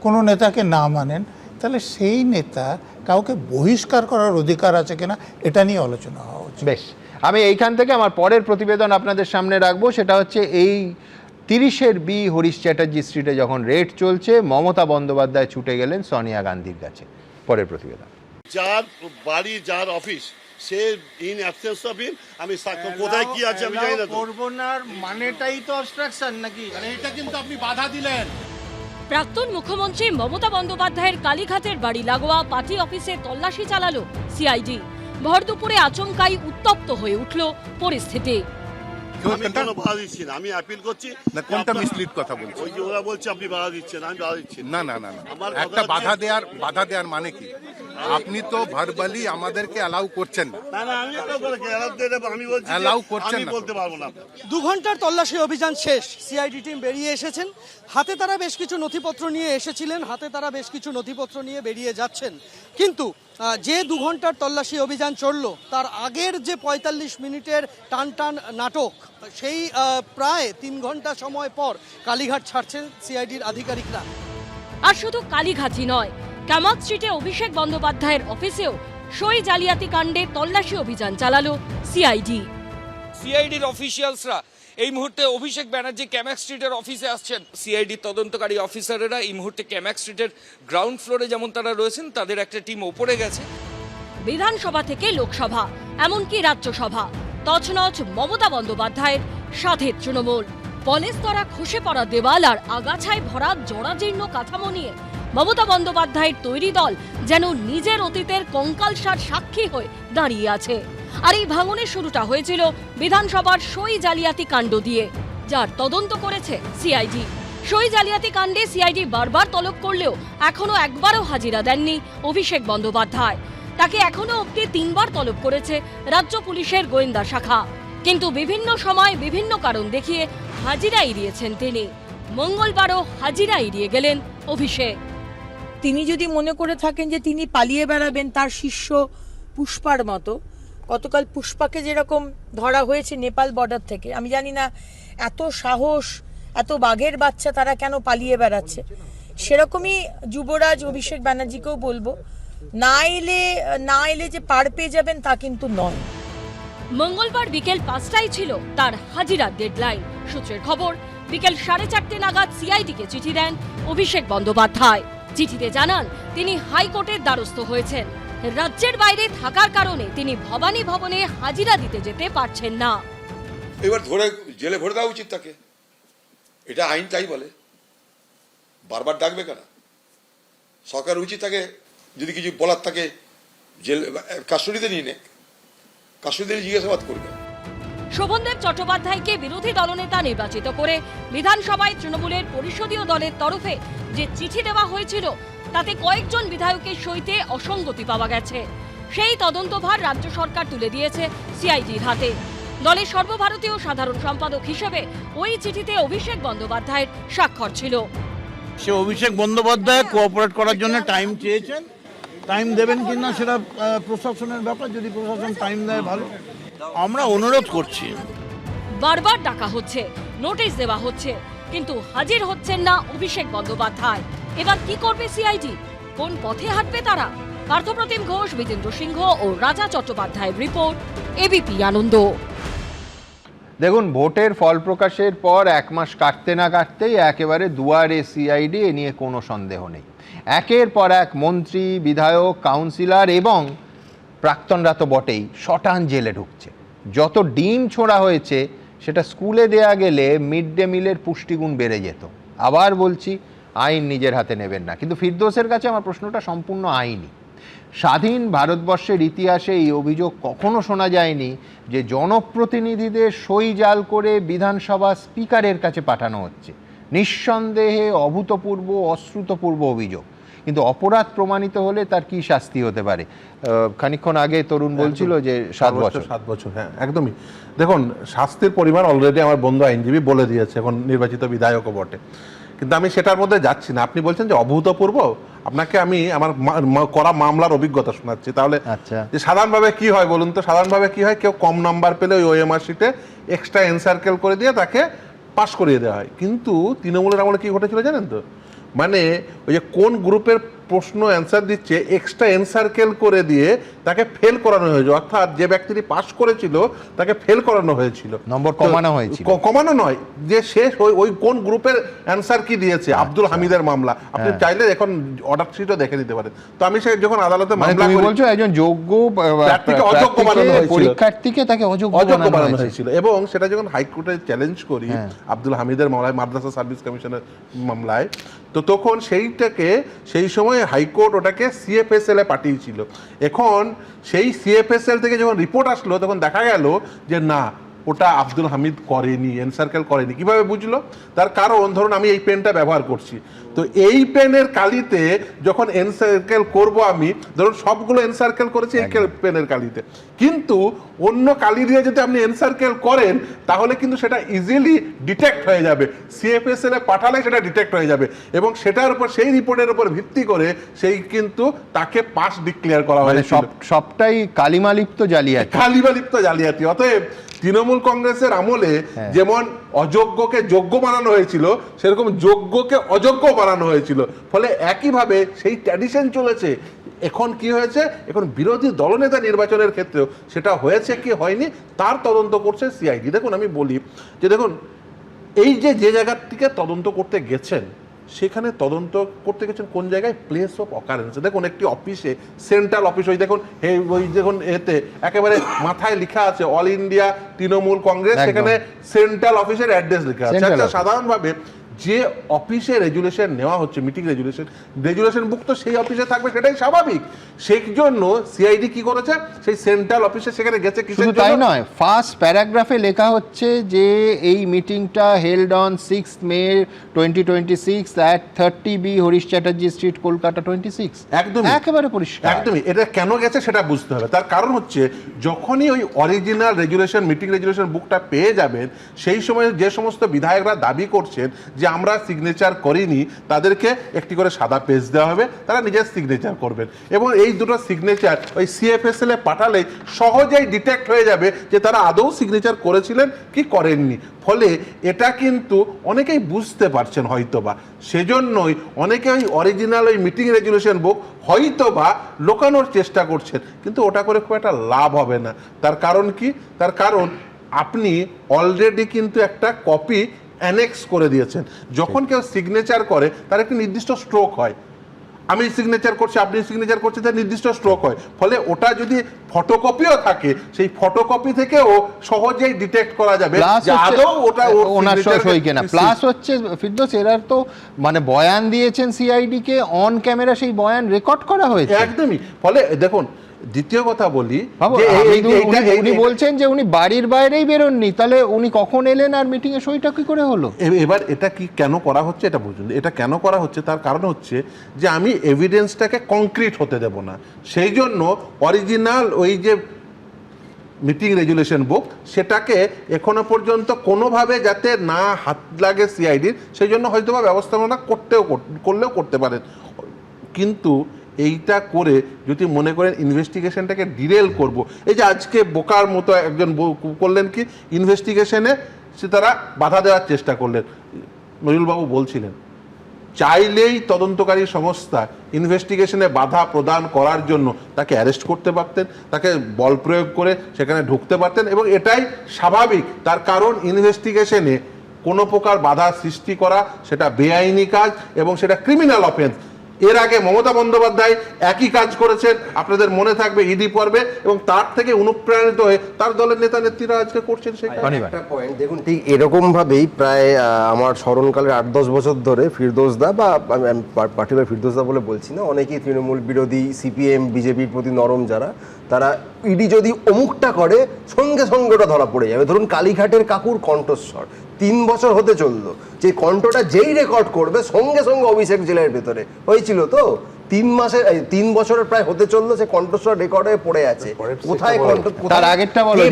কোনো নেতাকে না মানেন, তাহলে সেই নেতা কাউকে বহিষ্কার করার অধিকার আছে কিনা এটা নিয়ে আলোচনা হওয়া উচিত। বেশ, আমি এইখান থেকে আমার পরের প্রতিবেদন আপনাদের সামনে রাখবো, সেটা হচ্ছে এই 30 বি হরিশ চ্যাটার্জি স্ট্রিটে যখন রেড চলছে, মমতা বন্দ্যোপাধ্যায় ছুটে গেলেন সোনিয়া গান্ধীর কাছে। পরের প্রতিবেদন। যার বাড়ি, যার office, say in absence of him, আমি কোথায় কি আছে আমি জানি না তো। করবো না মানেটাই তো অবস্ট্রাকশন নাকি? এটা কিন্তু আপনি বাধা দিলেন। প্রাক্তন মুখ্যমন্ত্রী মমতা বন্দ্যোপাধ্যায়ের কালীঘাটের বাড়ি লাগোয়া পার্টি অফিসে তল্লাশি চালালো সিআইডি। ভর দুপুরে আচমকাই উত্তপ্ত হয়ে উঠল পরিস্থিতি। আমি কোনো বাধা দিচ্ছি না, আমি অ্যাপিল করছি। কোনটা মিসলিড কথা বলছেন? ওই যে ওরা বলছে আপনি বাধা দিচ্ছেন, আমি বাধা দিচ্ছি না না না, একটা বাধা দেওয়ার মানে কি? আপনি তো ভার্বালি আমাদেরকে অ্যালাউ করছেন না। না না, আমি বলছি অ্যালাউ করছেন না, বলতে পারবো না। 2 ঘন্টার তল্লাশি অভিযান শেষ, সিআইডি টিম বেরিয়ে এসেছেন। হাতে তারা বেশ কিছু নথিপত্র নিয়ে এসেছিলেন, হাতে তারা বেশ কিছু নথিপত্র নিয়ে বেরিয়ে যাচ্ছেন। কিন্তু যে 2 ঘন্টার তল্লাশি অভিযান চললো, তার আগের যে 45 মিনিটের টান নাটক, সেই প্রায় 3 ঘন্টা সময় পর কালীঘাট ছাড়ছেন সিআইডির আধিকারিকরা। আর শুধু কালীঘাটই নয়, কামাত স্ট্রিটে অভিষেক বন্দ্যোপাধ্যায়ের অফিসেও সই জালিয়াতি কাণ্ডে তল্লাশি অভিযান চালালো সিআইডি। সিআইডির অফিসিয়ালসরা এই মুহূর্তে অভিষেক ব্যানার্জি ক্যামাক স্ট্রিটের অফিসে আসছেন। সিআইডি তদন্তকারী অফিসারেরা এই মুহূর্তে ক্যামাক স্ট্রিটের গ্রাউন্ড ফ্লোরে যেমন তারা রয়েছেন, তাদের একটা টিম ওপরে গেছে। বিধানসভা থেকে লোকসভা, এমনকি রাজ্যসভা, তছনছ মমতা বন্দ্যোপাধ্যায়ের সাধের তৃণমূল। পলেস্তরা খসে পড়া দেওয়াল আর আগাছায় ভরা জরাজীর্ণ কাঠামো নিয়ে মমতা বন্দ্যোপাধ্যায়ের তৈরি দল যেন নিজের অতীতের কঙ্কালসার সাক্ষী হয়ে দাঁড়িয়ে আছে। আর এই ভাঙনের শুরুটা হয়েছিল বিধানসভার সই জালিয়াতি কাণ্ড দিয়ে, যার তদন্ত করেছে সিআইডি। সই জালিয়াতি কাণ্ডে সিআইডি বারবার তলব করলেও এখনো একবারও হাজিরা দেননি অভিষেক বন্দ্যোপাধ্যায়। তাকে এখনো অবধি 3 বার তলব করেছে রাজ্য পুলিশের গোয়েন্দা শাখা, কিন্তু বিভিন্ন সময় বিভিন্ন কারণ দেখিয়ে হাজিরা এড়িয়েছেন তিনি। মঙ্গলবারও হাজিরা এড়িয়ে গেলেন অভিষেক। তিনি যদি মনে করে থাকেন যে তিনি পালিয়ে বেড়াবেন তার শিষ্য পুষ্পার মতো, গতকাল পুষ্পাকে যেরকম ধরা হয়েছে নেপাল বর্ডার থেকে, আমি জানি না এত সাহস, এত বাঘের বাচ্চা তারা কেন পালিয়ে বেড়াচ্ছে। সেরকমই যুবরাজ অভিষেক ব্যানার্জিকেও বলবো, না এলে যে পার পেয়ে যাবেন তা কিন্তু নয়। মঙ্গলবার বিকেল 5টায় ছিল তার হাজিরার ডেডলাইন। সূত্রের খবর, বিকেল 4:30 নাগাদ সিআইডিকে চিঠি দেন অভিষেক বন্দ্যোপাধ্যায়। চিঠিতে জানান তিনি হাইকোর্টের দ্বারস্থ হয়েছেন। রাজ্যের বাইরে থাকার কারণে তিনি ভবানী ভবনে হাজিরা দিতে যেতে পারছেন না। এবার ধরে জেলে ভরে দেওয়া উচিত তাকে, এটা আইন তাই বলে। বারবার ডাকবে কেন? সরকার উচিত তাকে, যদি কিছু বলার থাকে জেল কাস্টডিতে নিয়ে নেক, কাস্টডিতে জিজ্ঞাসাবাদ করবে। শোভনদেব চট্টোপাধ্যায়কে বিরোধী দলনেতা নির্বাচিত করে বিধানসভায় তৃণমূলের পরিষদীয় দলের তরফে যে চিঠি দেওয়া হয়েছিল, তাতে কয়েকজন বিধায়কের সইতে অসঙ্গতি পাওয়া গেছে। সেই তদন্তভার রাজ্য সরকার তুলে দিয়েছে সিআইডির হাতে। দলের সর্বভারতীয় সাধারণ সম্পাদক হিসেবে ওই চিঠিতে অভিষেক বন্দ্যোপাধ্যায়ের স্বাক্ষর ছিল। সে অভিষেক বন্দ্যোপাধ্যায় কোঅপারেট করার জন্য টাইম চেয়েছেন, টাইম দেবেন কিনা সেটা প্রশাসনের ব্যাপার। যদি প্রশাসন টাইম দেয় ভালো, আমরা অনুরোধ করছি। বারবার ডাকা হচ্ছে, নোটিশ দেওয়া হচ্ছে, কিন্তু হাজির হচ্ছেন না অভিষেক বন্দ্যোপাধ্যায়। এবার কি করবে সিআইডি? কোন পথে হাঁটবে তারা? পার্থপ্রতিম ঘোষ, বিজেন্দ্র সিংহ ও রাজা চট্টোপাধ্যায়ের রিপোর্ট, এবিপি আনন্দ। দেখুন, ভোটের ফল প্রকাশের পর 1 মাস কাটতে না কাটতেই একেবারে দুয়ারে সিআইডি, এ নিয়ে কোনো সন্দেহ নেই। একের পর এক মন্ত্রী, বিধায়ক, কাউন্সিলর এবং প্রাক্তনরা তো বটেই শটান জেলে ঢুকছে। যত ডিম ছোঁড়া হয়েছে সেটা স্কুলে দেয়া গেলে মিড ডে মিলের পুষ্টিগুণ বেড়ে যেত। আবার বলছি, আইন নিজের হাতে নেবেন না। কিন্তু ফিরদৌসের কাছে আমার প্রশ্নটা সম্পূর্ণ আইনি। স্বাধীন ভারতবর্ষের ইতিহাসে এই অভিযোগ কখনো শোনা যায়নি যে জনপ্রতিনিধিদের সই জাল করে বিধানসভা স্পিকারের কাছে পাঠানো হচ্ছে। নিঃসন্দেহে অভূতপূর্ব, অশ্রুতপূর্ব অভিযোগ। কিন্তু অপরাধ প্রমাণিত হলে তার কি শাস্তি হতে পারে? খানিকক্ষণ আগে তরুণ বলছিল যে 7 বছর। 7 বছর, হ্যাঁ একদমই। দেখুন, শাস্তির পরিমাণ অলরেডি আমার বন্ধু আইনজীবী বলে দিয়েছে, এখন নির্বাচিত বিধায়কও বটে। কিন্তু আমি সেটার মধ্যে যাচ্ছি না। আপনি বলছেন যে অভূতপূর্ব, আপনাকে আমি আমার করা মামলার অভিজ্ঞতা শোনাচ্ছি। তাহলে যে সাধারণভাবে কি হয় বলুন তো? সাধারণভাবে কি হয়, কেউ কম নাম্বার পেলে ওই ওএমআর শিটে এক্সট্রা এনসার্কেল করে দিয়ে তাকে পাস করিয়ে দেওয়া হয়। কিন্তু তৃণমূলের আমলে কি ঘটেছিল জানেন তো? মানে ওই যে কোন গ্রুপের প্রশ্ন অ্যান্সার দিচ্ছে, এক্সট্রা এনসার্কেল করে দিয়ে তাকে ফেল করানো হয়েছে, অর্থাৎ যে ব্যক্তিটি পাশ করেছিল তাকে ফেল করানো হয়েছিল, নম্বর কমানো হয়েছিল। কমানো নয়, যে শেষ ওই কোন গ্রুপের অ্যান্সার কি দিয়েছে, আব্দুল হামিদের মামলা, আপনি চাইলে এখন অর্ডার শিটও দেখে নিতে পারেন। তো আমি সে যখন আদালতে মামলা তুমি করি, বলছো একজন যোগ্য প্রার্থীকে অযোগ্য বানানো হয়েছিল, পরীক্ষার্থীকে তাকে অযোগ্য বানানো হয়েছিল। এবং সেটা যখন হাইকোর্টে চ্যালেঞ্জ করি আব্দুল হামিদের মামলায়, মাদ্রাসা সার্ভিস কমিশনের মামলায়, তো তখন সেইটাকে সেই সময় হাইকোর্ট ওটাকে সিএফএসএল এ পাঠিয়েছিল। এখন সেই সিএফএসএল থেকে যখন রিপোর্ট আসলো তখন দেখা গেল যে না, ওটা আব্দুল হামিদ করেনি, এনসার্কেল করেনি। কিভাবে বুঝলো? তার কারণ ধরুন আমি এই পেনটা ব্যবহার করছি, তো এই পেনের কালিতে যখন এনসার্কেল করব আমি, ধরুন সবগুলো এনসার্কেল করেছি এই পেনের কালিতে, কিন্তু অন্য কালি দিয়ে যদি আপনি এনসার্কেল করেন তাহলে কিন্তু সেটা ইজিলি ডিটেক্ট হয়ে যাবে, সিএফএসএল এ পাঠালে সেটা ডিটেক্ট হয়ে যাবে, এবং সেটার উপর সেই রিপোর্টের উপর ভিত্তি করে সেই কিন্তু তাকে পাস ডিক্লেয়ার করা হয়েছিল। সবটাই কালিমালিপ্ত জালিয়াতি। অতএব তৃণমূল কংগ্রেসের আমলে যেমন অযোগ্যকে যোগ্য বানানো হয়েছিল, সেরকম যোগ্যকে অযোগ্য বানানো হয়েছিল, ফলে একইভাবে সেই ট্র্যাডিশন চলেছে। এখন কি হয়েছে, এখন বিরোধী দলনেতা নির্বাচনের ক্ষেত্রেও সেটা হয়েছে কি হয়নি তার তদন্ত করছে সিআইডি। দেখুন আমি বলি যে দেখুন, এই যে জায়গাটিকে তদন্ত করতে গেছেন, সেখানে তদন্ত করতে গেছেন কোন জায়গায়, প্লেস অফ অকারেন্সে। দেখুন একটি অফিসে, সেন্ট্রাল অফিস, ওই দেখুন ওই দেখুন এতে একেবারে মাথায় লেখা আছে অল ইন্ডিয়া তৃণমূল কংগ্রেস, সেখানে সেন্ট্রাল অফিসের অ্যাড্রেস লেখা আছে। সাধারণভাবে যে অফিসে রেজুলেশন নেওয়া হচ্ছে, মিটিং রেজুলেশন বুক তো সেই অফিসে থাকবে, সেটাই স্বাভাবিক। সেই জন্য সিআইডি কি করেছে, সেই সেন্ট্রাল অফিসে সেখানে গেছে। শুধু তাই নয়, ফার্স্ট প্যারাগ্রাফে লেখা হচ্ছে যে এই মিটিংটা held on 6 May 2026 at 30B Harish Chatterjee street, Kolkata 26। একদম একেবারে পরিষ্কার। একদমই। এটা কেন গেছে সেটা বুঝতে হবে। তার কারণ হচ্ছে যখনই ওই অরিজিনাল রেজুলেশন, মিটিং রেজুলেশন বুকটা পেয়ে যাবেন, সেই সময় যে সমস্ত বিধায়করা দাবি করছেন যে আমরা সিগনেচার করিনি, তাদেরকে একটি করে সাদা পেজ দেওয়া হবে, তারা নিজের সিগনেচার করবেন, এবং এই দুটো সিগনেচার ওই সিএফএসএল এ পাঠালে সহজেই ডিটেক্ট হয়ে যাবে যে তারা আদৌ সিগনেচার করেছিলেন কি করেননি। ফলে এটা কিন্তু অনেকেই বুঝতে পারছেন হয়তোবা, সেজন্যই অনেকে ওই অরিজিনাল ওই মিটিং রেজুলেশন বুক হয়তোবা লোকানোর চেষ্টা করছেন, কিন্তু ওটা করে খুব একটা লাভ হবে না। তার কারণ কি? তার কারণ আপনি অলরেডি কিন্তু একটা কপি অ্যানেক্স করে দিয়েছেন। যখন কেউ সিগনেচার করে তার একটি নির্দিষ্ট স্ট্রোক হয়, আমি সিগনেচার করছি, আপনি সিগনেচার করছেন, তার নির্দিষ্ট স্ট্রোক হয়। ফলে ওটা যদি ফটোকপিও থাকে, সেই ফটোকপি থেকেও সহজেই ডিটেক্ট করা যাবে যে আদৌ ওটা ওনার সই কিনা। প্লাস হচ্ছে ফিরদৌস, এরা তো মানে বয়ান দিয়েছেন সিআইডি কে, অন ক্যামেরা সেই বয়ান রেকর্ড করা হয়েছে। একদমই। ফলে দেখুন দ্বিতীয় কথা বলি, উনি বলছেন যে উনি বাড়ির বাইরেই বেরোননি, তাহলে উনি কখন এলেন আর মিটিং এ সইটা কি করে হলো? এবার এটা কি কেন করা হচ্ছে এটা বুঝুন। এটা কেন করা হচ্ছে, তার কারণ হচ্ছে যে আমি এভিডেন্সটাকে কংক্রিট হতে দেব না, সেই জন্য অরিজিনাল ওই যে মিটিং রেজুলেশন বুক সেটাকে এখনো পর্যন্ত কোনোভাবে যাতে না হাত লাগে সিআইডির, সেই জন্য হয়তো বা ব্যবস্থাপনা করলেও করতে পারেন। কিন্তু এইটা করে যদি মনে করেন ইনভেস্টিগেশনটাকে ডিরেল করব, এই যে আজকে বোকার মতো একজন করলেন কি, ইনভেস্টিগেশনে সে তারা বাধা দেওয়ার চেষ্টা করলেন। নজরুলবাবু বলছিলেন চাইলেই তদন্তকারী সংস্থা ইনভেস্টিগেশনে বাধা প্রদান করার জন্য তাকে অ্যারেস্ট করতে পারতেন, তাকে বল প্রয়োগ করে সেখানে ঢুকতে পারতেন, এবং এটাই স্বাভাবিক। তার কারণ ইনভেস্টিগেশনে কোনো প্রকার বাধা সৃষ্টি করা সেটা বেআইনি কাজ এবং সেটা ক্রিমিনাল অফেন্স। এর আগে মমতা বন্দ্যোপাধ্যায় একই কাজ করেছেন, আপনাদের মনে থাকবে ইডি পর্বে, এবং তার থেকে অনুপ্রাণিত হয়ে তার দলের নেতা নেত্রীরা আজকে করছেন সেই কাজ। একটা পয়েন্ট দেখুন, ঠিক এরকম ভাবেই প্রায় আমার স্মরণকালের 8-10 বছর ধরে ফিরদৌস দা, বা পার্টিকুলার ফিরদৌস দা বলে বলছি না, অনেকেই তৃণমূল বিরোধী, সিপিএম বিজেপির প্রতি নরম যারা, তারা ইডি যদি অমুকটা করে সঙ্গে সঙ্গে ওটা ধরা পড়ে যাবে। ধরুন কালীঘাটের কাকুর কণ্ঠস্বর 3 বছর হতে চললো, যে কণ্ঠটা যেই রেকর্ড করবে সঙ্গে সঙ্গে অভিষেক জেলের ভেতরে হয়েছিল। তো 3 বছরের প্রায় হতে চললো, সে কণ্ঠস্বর রেকর্ড হয়ে পড়ে আছে। কোথায় কণ্ঠ, তার আগেরটা বলো,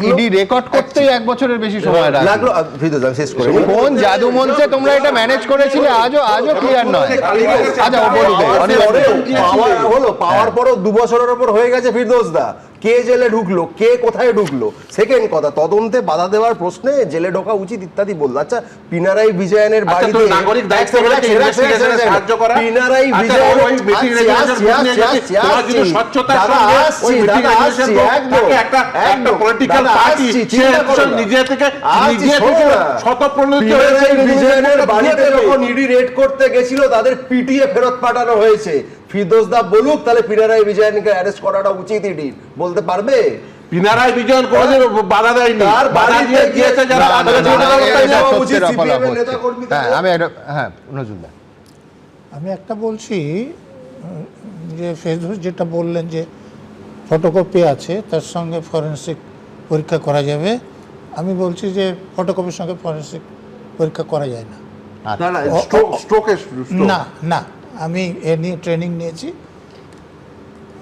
ইডি রেকর্ড করতেই 1 বছরের বেশি সময় লাগলো। শেষ করে কোন জাদু মন্ত্রে তোমরা এটা ম্যানেজ করেছিলে আজও ক্লিয়ার নয়। আচ্ছা হলো, পাওয়ার পরও 2 বছরের উপর হয়ে গেছে ফিরদৌস দা, কে জেলে ঢুকলো, কে কোথায় ঢুকলো, সেকেন্ড কথা তদন্তে বাধা দেওয়ার প্রশ্নে জেলে ঢোকা উচিত ইত্যাদি বললো। আচ্ছা পিনারাই বিজয়নের বাড়িতে নাগরিক দায়িত্ব রয়েছে ইনভেস্টিগেশনে সাহায্য করা। পিনারাই আচ্ছা, ওই মিটিং রেজুলেশন নিয়ে যাচ্ছে তোমরা যদি স্বচ্ছতার সঙ্গে ওই মিটিং রেজুলেশন একটা পলিটিক্যাল পার্টি নিজে থেকে স্বতঃপ্রণোদিত হয়েছে। বিজয়নের বাড়িতে যখন ইডি রেড করতে গেছিল তাদের পিটিএ ফেরত পাঠানো হয়েছে। ফিরদৌস দা বলুক তাহলে পিনারাই বিজয়নকে অ্যারেস্ট করাটা উচিত ইডি, বলতে পারবে? পিনারাই বিজয়ন কোনোদিন বাধা দেয়নি, বাধা দিয়ে গিয়েছে যারা আমি একটা বলছি যে ফেরদৌস যেটা বললেন যে ফটোকপি আছে তার সঙ্গে ফরেনসিক পরীক্ষা করা যাবে, আমি বলছি যে ফটোকপির সঙ্গে ফরেনসিক পরীক্ষা করা যায় না। না না, আমি এ নিয়ে ট্রেনিং নিয়েছি,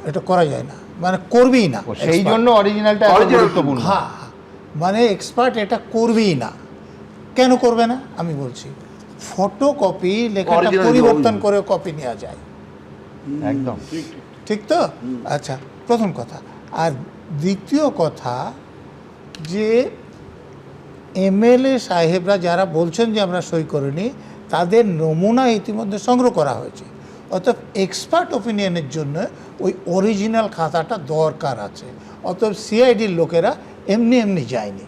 এটা করা যায় না, মানে করবেই না। সেই জন্য অরিজিনালটা গুরুত্বপূর্ণ। হ্যাঁ, মানে এক্সপার্ট এটা করবেই না। কেন করবে না আমি বলছি, ফটোকপি লেখাটা পরিবর্তন করে কপি নেওয়া যায়, একদম ঠিক তো? আচ্ছা, প্রথম কথা। আর দ্বিতীয় কথা যে এমএলএ সাহেবরা যারা বলছেন যে আমরা সই করিনি, তাদের নমুনা ইতিমধ্যে সংগ্রহ করা হয়েছে, অতএব এক্সপার্ট ওপিনিয়নের জন্য ওই অরিজিনাল খাতাটা দরকার আছে। অতএব সিআইডির লোকেরা এমনি এমনি যায়নি,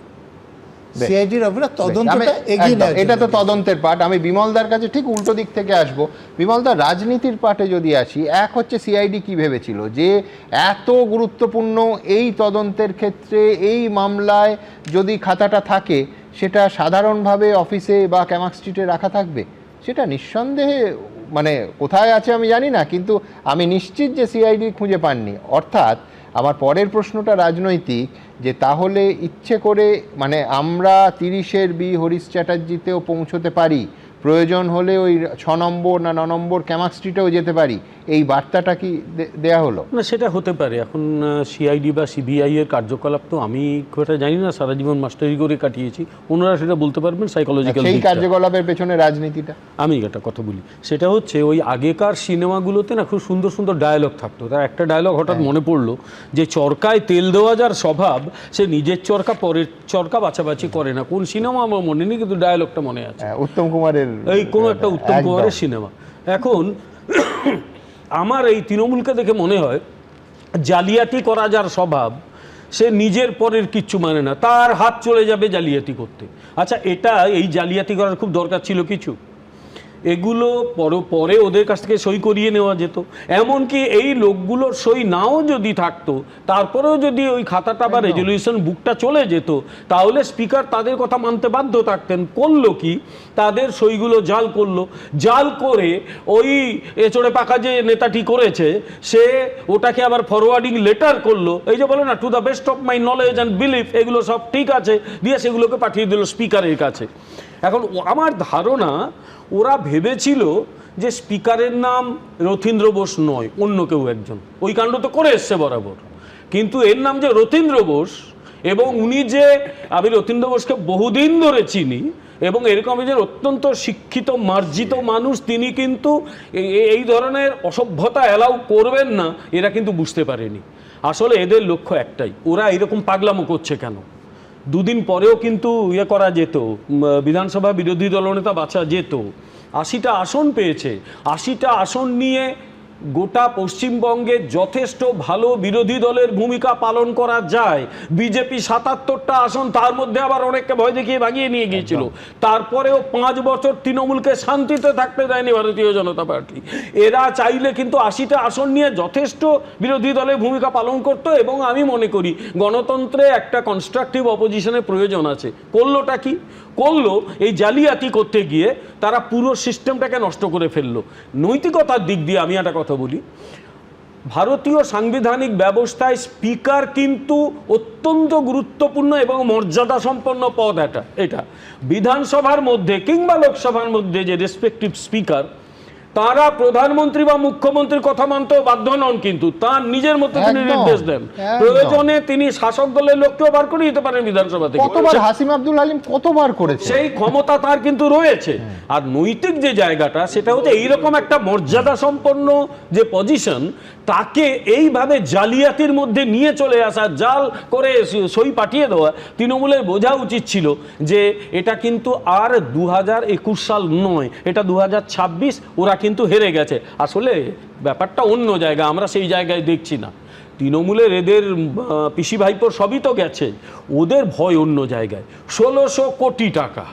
সিআইডির অফিসার তদন্তটা এগিয়ে নেয়। এটা তো তদন্তের পার্ট। আমি বিমলদার কাছে ঠিক উল্টো দিক থেকে আসবো। বিমলদা, রাজনীতির পার্টে যদি আসি, এক হচ্ছে সিআইডি কি ভেবেছিল যে এত গুরুত্বপূর্ণ এই তদন্তের ক্ষেত্রে এই মামলায় যদি খাতাটা থাকে সেটা সাধারণভাবে অফিসে বা ক্যামাক স্ট্রিটে রাখা থাকবে, সেটা নিঃসন্দেহে মানে কোথায় আছে আমি জানি না, কিন্তু আমি নিশ্চিত যে সিআইডি খুঁজে পাননি। অর্থাৎ আমার পরের প্রশ্নটা রাজনৈতিক, যে তাহলে ইচ্ছে করে মানে আমরা 30-এর বি হরিশ চ্যাটার্জিতেও পৌঁছতে পারি, প্রয়োজন হলে ওই 6 নম্বর না 9 নম্বর ক্যামাক স্ট্রিটেও যেতে পারি, এই বার্তাটা কি দেয়া হলো? না, সেটা হতে পারে। এখন সিআইডি বা সিবিআই এর কার্যকলাপ তো আমি খুব একটা জানি না, সারা জীবন মাস্টারি করে কাটিয়েছি, ওনারা সেটা বলতে পারবেন সাইকোলজিক্যাল। সেই কার্যকলাপের পেছনে রাজনীতিটা, আমি একটা কথা বলি, সেটা হচ্ছে ওই আগেকার সিনেমাগুলোতে না খুব সুন্দর সুন্দর ডায়ালগ থাকতো। তার একটা ডায়ালগ হঠাৎ মনে পড়লো, যে চরকায় তেল দেওয়া যার স্বভাব, সে নিজের চরকা পরের চরকা বাছাবাছি করে না। কোন সিনেমা আমার মনে নেই, কিন্তু ডায়ালগটা মনে আছে, উত্তম কুমারের, এই কোনো একটা উত্তম কুমারের সিনেমা। এখন আমার এই তৃণমূলকে দেখে মনে হয় জালিয়াতি করা যার স্বভাব, সে নিজের পরের কিচ্ছু মানে না, তার হাত চলে যাবে জালিয়াতি করতে। আচ্ছা, এটা এই জালিয়াতি করার খুব দরকার ছিল কিছু? এগুলো পরে ওদের কাছ থেকে সই করিয়ে নেওয়া যেত। এমনকি এই লোকগুলোর সই নাও যদি থাকতো, তারপরেও যদি ওই খাতাটা বা রেজলিউশন বুকটা চলে যেত, তাহলে স্পিকার তাদের কথা মানতে বাধ্য থাকতেন। করলো কি, তাদের সইগুলো জাল করলো, জাল করে ওই এচড়ে পাকা যে নেতাটি করেছে, সে ওটাকে আবার ফরওয়ার্ডিং লেটার করলো, এই যে বলে না, to the best of my knowledge and belief, এগুলো সব ঠিক আছে, দিয়ে সেগুলোকে পাঠিয়ে দিল স্পিকারের কাছে। এখন আমার ধারণা ওরা ভেবেছিল যে স্পিকারের নাম রথীন্দ্র বোস নয়, অন্য কেউ একজন, ওই কাণ্ড তো করে এসছে বরাবর, কিন্তু এর নাম যে রথীন্দ্র বোস, এবং উনি যে, আমি রথীন্দ্র বোসকে বহুদিন ধরে চিনি, এবং এরকম যে অত্যন্ত শিক্ষিত মার্জিত মানুষ, তিনি কিন্তু এই ধরনের অসভ্যতা অ্যালাউ করবেন না, এরা কিন্তু বুঝতে পারেনি। আসলে এদের লক্ষ্য একটাই, ওরা এরকম পাগলামো করছে কেন। দুদিন পরেও কিন্তু করা যেত, বিধানসভা বিরোধী দলনেতা বাছা যেত, 80টা আসন পেয়েছে। 80টা আসন নিয়ে গোটা পশ্চিমবঙ্গে যথেষ্ট ভালো বিরোধী দলের ভূমিকা পালন করা যায়। বিজেপি 77টা আসন, তার মধ্যে আবার অনেককে ভয় দেখিয়ে ভাগিয়ে নিয়ে গিয়েছিল, তারপরেও 5 বছর তৃণমূলকে শান্তিতে থাকতে দেয়নি ভারতীয় জনতা পার্টি। এরা চাইলে কিন্তু 80টা আসন নিয়ে যথেষ্ট বিরোধী দলের ভূমিকা পালন করত, এবং আমি মনে করি গণতন্ত্রে একটা কনস্ট্রাকটিভ অপোজিশনের প্রয়োজন আছে। করলোটা কি করলো, এই জালিয়াতি করতে গিয়ে তারা পুরো সিস্টেমটাকে নষ্ট করে ফেললো। নৈতিকতার দিক দিয়ে আমি একটা কথা বলি, ভারতীয় সাংবিধানিক ব্যবস্থায় স্পিকার কিন্তু অত্যন্ত গুরুত্বপূর্ণ এবং মর্যাদা সম্পন্ন পদ। এটা বিধানসভার মধ্যে কিংবা লোকসভার মধ্যে যে রেসপেক্টিভ স্পিকার, তারা প্রধানমন্ত্রী বা মুখ্যমন্ত্রীর কথা মানতেও বাধ্য নন, কিন্তু তার নিজের মতো তিনি নির্দেশ দেন। প্রয়োজনে তিনি শাসক দলের লোককেও বার করে দিতে পারেন বিধানসভা থেকে। কতবার হাসিম আব্দুল হালিম কতবার করেছে, সেই ক্ষমতা তার কিন্তু রয়েছে। আর নৈতিক যে জায়গাটা, সেটা হচ্ছে এইরকম একটা মর্যাদা সম্পন্ন যে পজিশন, তাকে এইভাবে জালিয়াতির মধ্যে নিয়ে চলে আসা, জাল করে সই পাঠিয়ে দেওয়া, তৃণমূলের বোঝা উচিত ছিল যে এটা কিন্তু আর 2021 সাল নয়, এটা 2026, ওরা কিন্তু হেরে গেছে। আসলে ব্যাপারটা অন্য জায়গা, আমরা সেই জায়গায় দেখছি না। তৃণমূলের এদের পিসি ভাইপোর সবই তো গেছে, ওদের ভয় অন্য জায়গায়। 1600 কোটি টাকা,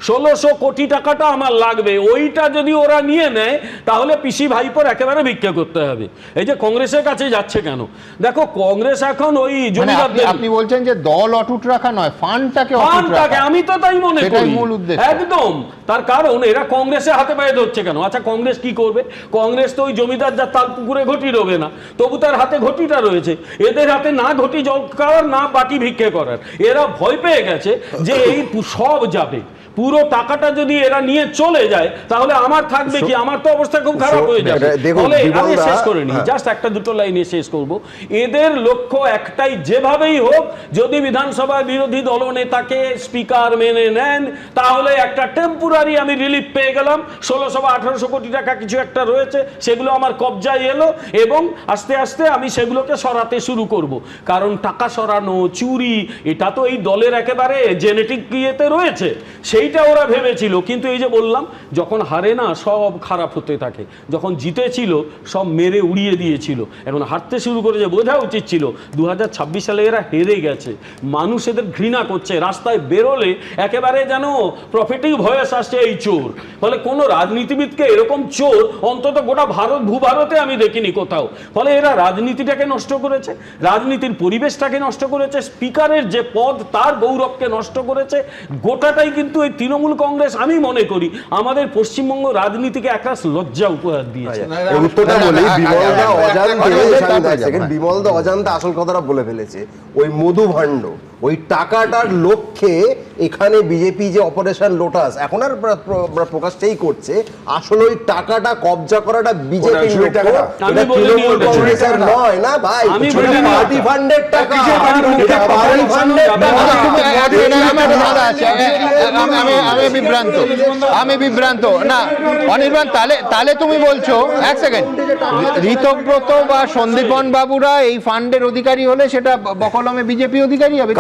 1600 কোটি টাকাটা আমার লাগবে, ওইটা যদি ওরা নিয়ে নেয় তাহলে পিসি ভাইপোর একেবারে ভিক্ষা করতে হবে। এই যে কংগ্রেসের কাছে যাচ্ছে কেন, দেখো কংগ্রেস এখন ওই জমিদারদের, আপনি বলছেন যে দল অটুট রাখা নয়, ফান্ডটাকে অটুট রাখা, আমি তো তাই মনে করি মূল উদ্দেশ্য একদম। তার কারণ এরা কংগ্রেসের হাতে পায়ে ধরছে কেন? আচ্ছা কংগ্রেস কি করবে? কংগ্রেস তো ওই জমিদার যার তাল পুকুরে ঘটি রবে না, তবু তার হাতে ঘটিটা রয়েছে। এদের হাতে না ঘটি জল খাওয়ার, না বাটি ভিক্ষে করার। এরা ভয় পেয়ে গেছে যে এই সব যাবে, পুরো টাকাটা যদি এরা নিয়ে চলে যায় তাহলে আমার থাকবে কি? আমার তো অবস্থা খুব খারাপ হয়ে যাবে। আমি শেষ করে নিই, জাস্ট একটা দুটো লাইনে শেষ করব। এদের লক্ষ্য একটাই, যেভাবেই হোক যদি বিধানসভায় বিরোধী দলনেতাকে স্পিকার মেনে নেন তাহলে একটা টেম্পোরারি আমি রিলিফ পেয়ে গেলাম। 1600 বা 1800 কোটি টাকা কিছু একটা রয়েছে, সেগুলো আমার কবজায় এলো এবং আস্তে আস্তে আমি সেগুলোকে সরাতে শুরু করব। কারণ টাকা সরানো, চুরি, এটা তো এই দলের একেবারে জেনেটিক ইয়েতে রয়েছে, সেইটা ওরা ভেবেছিল। কিন্তু এই যে বললাম, যখন হারে না সব খারাপ হতে থাকে, যখন জিতেছিল সব মেরে উড়িয়ে দিয়েছিল, এখন হারতে শুরু করে যে বোঝা উচিত ছিল 2026 সালে এরা হেরে গেছে। মানুষ এদের ঘৃণা করছে, রাস্তায় বেরোলে একেবারে যেন প্রফিটিং ভয়েস আসছে এই চোর। ফলে কোনো রাজনীতিবিদকে এরকম চোর অন্তত গোটা ভূভারতে আমি দেখিনি কোথাও। ফলে এরা রাজনীতিটাকে নষ্ট করেছে, রাজনীতির পরিবেশটাকে নষ্ট করেছে, স্পিকারের যে পদ তার গৌরবকে নষ্ট করেছে। গোটাটাই কিন্তু এই তৃণমূল কংগ্রেস, আমি মনে করি আমাদের পশ্চিমবঙ্গ রাজনীতিকে একটা লজ্জা উপহার দিয়েছে। উত্তরটা বলি, বিমলদা অজান্তে আসল কথাটা বলে ফেলেছে। ওই মধু ভাণ্ড, ওই টাকাটার লক্ষ্যে এখানে বিজেপি যে অপারেশন লোটাস এখন আর প্রকাশটাই করছে, আসলে ওই টাকাটা কবজা করাটা বিজেপির নয় না ভাই, পার্টি ফান্ডের টাকা। আমি বিভ্রান্ত না অনির্বাণ। তাহলে তুমি বলছো, এক সেকেন্ড, ঋতব্রত বা সন্দীপন বাবুরা এই ফান্ডের অধিকারী হলে সেটা বকলমে বিজেপি অধিকারী হবে?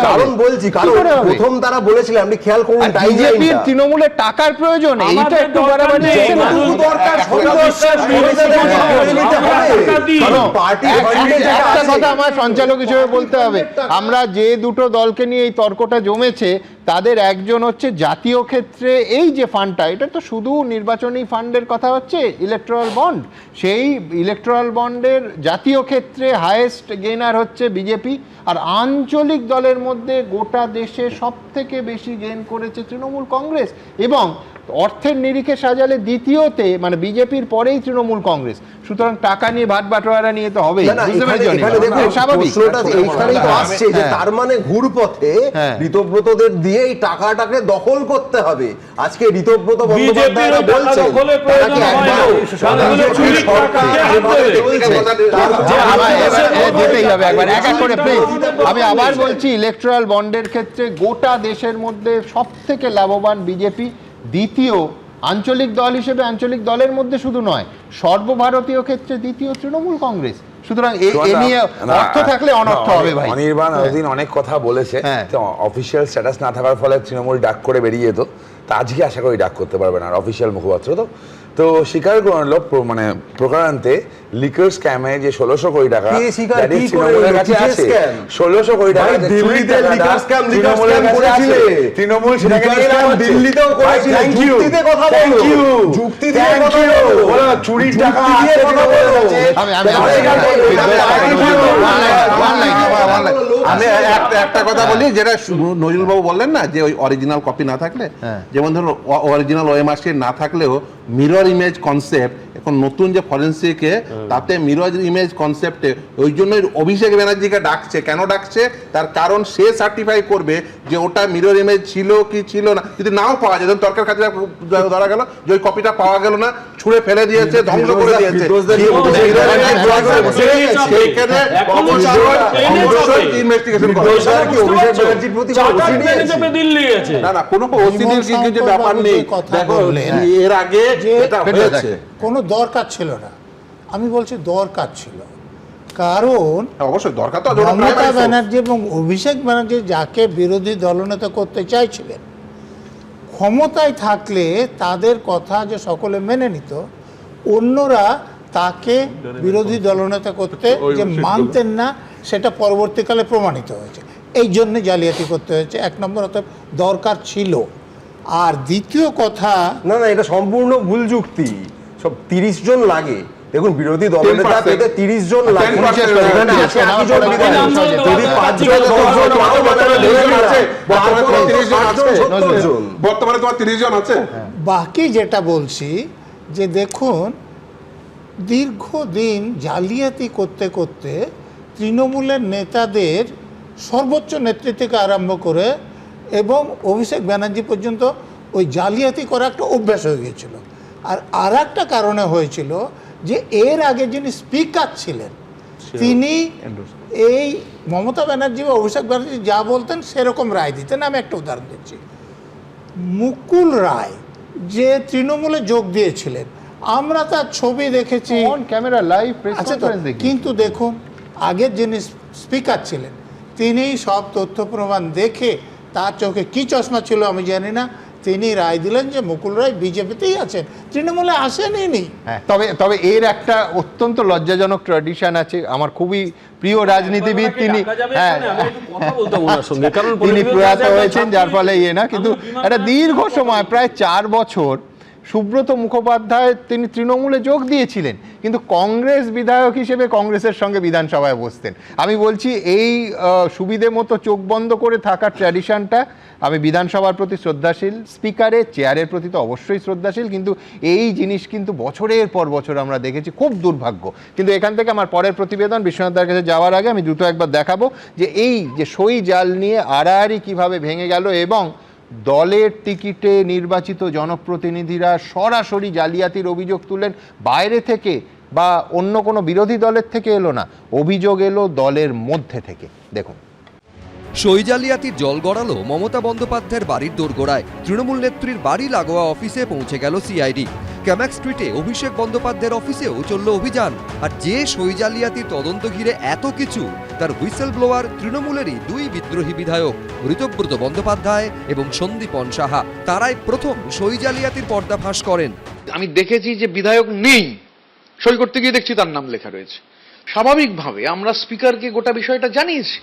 কারণ বলছি, কারণ প্রথম তারা বলেছিলেন, আপনি খেয়াল করুন, বিজেপির তৃণমূলের টাকার প্রয়োজন, এইটা একটু বাড়াবাড়ি। একটা কথা আমার সঞ্চালক হিসেবে বলতে হবে, আমরা যে দুটো দলকে নিয়ে এই তর্কটা জমেছে তাদের একজন হচ্ছে জাতীয় ক্ষেত্রে এই যে ফান্ডটা, এটা তো শুধু নির্বাচনী ফান্ডের কথা হচ্ছে, ইলেকট্রাল বন্ড, সেই ইলেকট্রাল বন্ডের জাতীয় ক্ষেত্রে হাইয়েস্ট গেইনার হচ্ছে বিজেপি। আর আঞ্চলিক দলের মধ্যে গোটা দেশে সব থেকে বেশি গেইন করেছে তৃণমূল কংগ্রেস, এবং অর্থের নিরিখে সাজালে দ্বিতীয়তে, মানে বিজেপির পরেই তৃণমূল কংগ্রেস। সুতরাং টাকা নিয়ে ভাট বাটোয়ারা নিয়ে তো হবে, স্বাভাবিক। তার মানে ঘুরপথে ঋতব্রতদের দিয়ে এই টাকাটাকে দখল করতে হবে। আজকে ঋতব্রত বন্দ্যোপাধ্যায়রা বলছেন আমি আবার বলছি, ইলেকট্রাল বন্ডের ক্ষেত্রে গোটা দেশের মধ্যে সব থেকে লাভবান বিজেপি, দ্বিতীয় আঞ্চলিক দল হিসেবে আঞ্চলিক দলের মধ্যে শুধু নয়, সর্বভারতীয় ক্ষেত্রে দ্বিতীয় তৃণমূল কংগ্রেস। সুতরাং এ নিয়ে অর্থ থাকলে অনর্থ হবে ভাই। অনির্বাণ এতদিন অনেক কথা বলেছে, অফিসিয়াল স্ট্যাটাস না থাকার ফলে তৃণমূল ডাক করে বেরিয়ে যেত, তা আজকে আশা করি ডাক করতে পারবে না, অফিসিয়াল মুখপাত্র তো স্বীকার করলো, মানে প্রকারান্তে লিকার স্ক্যামে যে 1600 কোটি টাকা তৃণমূলের কাছে আছে, 1600 কোটি টাকা দিল্লিতে লিকার স্ক্যাম তৃণমূল সেটাকে দিল্লিতেও করেছিল। যুক্তিতে কথা বলো, যুক্তি দিয়ে কথা বলো, চুরির টাকা আমি একটা কথা বলি, যেটা নজরুল বাবু বললেন না, যে ওই অরিজিনাল কপি না থাকলে, যেমন ধরুন অরিজিনাল ওএমআর শিট না থাকলেও মিরর ইমেজ কনসেপ্ট, এখন নতুন যে ফরেন্সিকে, তাতে মিরর ইমেজ কনসেপ্টে ওই জন্যই অভিষেক ব্যানার্জিকে ডাকছে। কেন ডাকছে? তার কারণ সে সার্টিফাই করবে যে ওটা মিরর ইমেজ ছিল কি ছিল না। যদি নাও পাওয়া যায়, তর্কের কাছে ধরা গেল যে ওই কপিটা পাওয়া গেল না, ছুঁড়ে ফেলে দিয়েছে, ধ্বংস করে দিয়েছে, না না কোনো ওসিডির কিছু ব্যাপার নেই। দেখো এর আগে কোনো দরকার ছিল না, আমি বলছি দরকার ছিল, কারণ অবশ্যই দরকার তো মমতা ব্যানার্জি এবং অভিষেক ব্যানার্জি যাকে বিরোধী দলনেতা করতে চাইছিলেন, ক্ষমতায় থাকলে তাদের কথা যে সকলে মেনে নিত, অন্যরা তাকে বিরোধী দলনেতা করতে যে মানতেন না, সেটা পরবর্তীকালে প্রমাণিত হয়েছে। এই জন্যে জালিয়াতি করতে হয়েছে, এক নম্বর। অতএব দরকার ছিল। আর দ্বিতীয় কথা, না না, এটা সম্পূর্ণ ভুল যুক্তি। সব 30 জন লাগে, দেখুন বিরোধী দলনেতা পেতে 30 জন লাগে। বর্তমানে তোমার 30 জন আছে। বাকি যেটা বলছি যে দেখুন, দীর্ঘদিন জালিয়াতি করতে করতে তৃণমূলের নেতাদের সর্বোচ্চ নেতৃত্ব থেকে আরম্ভ করে এবং অভিষেক ব্যানার্জি পর্যন্ত ওই জালিয়াতি করা একটা অভ্যাস হয়ে গিয়েছিল। আর একটা কারণে হয়েছিল যে এর আগে যিনি স্পিকার ছিলেন তিনি এই মমতা ব্যানার্জি বা অভিষেক ব্যানার্জি যা বলতেন সেরকম রায় দিতেন। আমি একটা উদাহরণ দিচ্ছি, মুকুল রায় যে তৃণমূলে যোগ দিয়েছিলেন, আমরা তার ছবি দেখেছি ক্যামেরা লাইভ। আচ্ছা তো, কিন্তু দেখুন আগের যিনি স্পিকার ছিলেন তিনি সব তথ্য প্রমাণ দেখে, তার চোখে কি চশমা ছিল আমি জানি না, তিনি রায় দিলেন যে মুকুল রায় বিজেপিতেই আছেন, তৃণমূলে আসেনি। হ্যাঁ, তবে এর একটা অত্যন্ত লজ্জাজনক ট্র্যাডিশন আছে। আমার খুবই প্রিয় রাজনীতিবিদ তিনি, হ্যাঁ তিনি প্রয়াত হয়েছেন, যার ফলে না, কিন্তু একটা দীর্ঘ সময় প্রায় 4 বছর সুব্রত মুখোপাধ্যায় তিনি তৃণমূলে যোগ দিয়েছিলেন, কিন্তু কংগ্রেস বিধায়ক হিসেবে কংগ্রেসের সঙ্গে বিধানসভায় বসতেন। আমি বলছি এই সুবিধে মতো চোখ বন্ধ করে থাকার ট্র্যাডিশনটা, আমি বিধানসভার প্রতি শ্রদ্ধাশীল, স্পিকারের চেয়ারের প্রতি তো অবশ্যই শ্রদ্ধাশীল, কিন্তু এই জিনিস কিন্তু বছরের পর বছর আমরা দেখেছি, খুব দুর্ভাগ্য। কিন্তু এখান থেকে আমার পরের প্রতিবেদন বিশ্বনাথদার কাছে যাওয়ার আগে আমি দ্রুত একবার দেখাবো যে এই যে সই জাল নিয়ে আড়াআড়ি কীভাবে ভেঙে গেল এবং দলের টিকিটে নির্বাচিত জনপ্রতিনিধিরা সরাসরি জালিয়াতির অভিযোগ তুললেন। বাইরে থেকে বা অন্য কোনো বিরোধী দলের থেকে এলো না, অভিযোগ এলো দলের মধ্যে থেকে। দেখুন, সই জালিয়াতির জল গড়ালো মমতা বন্দ্যোপাধ্যায়ের বাড়ির দোরগোড়ায়। তৃণমূল নেত্রীর বাড়ি লাগোয়া অফিসে পৌঁছে গেল সিআইডি। ক্যামাক স্ট্রিটে অভিষেক বন্দ্যোপাধ্যায়ের অফিসেও চলল অভিযান। আর যে সই জালিয়াতির তদন্ত ঘিরে এত কিছু, তার হুইসেল ব্লোয়ার তৃণমূলেরই 2 বিদ্রোহী বিধায়ক ঋতব্রত বন্দ্যোপাধ্যায় এবং সন্দীপন সাহা। তারাই প্রথম সই জালিয়াতির পর্দা ফাঁস করেন। আমি দেখেছি যে বিধায়ক নেই, সই করতে গিয়ে দেখছি তার নাম লেখা রয়েছে। স্বাভাবিকভাবে আমরা স্পিকারকে গোটা বিষয়টা জানিয়েছি।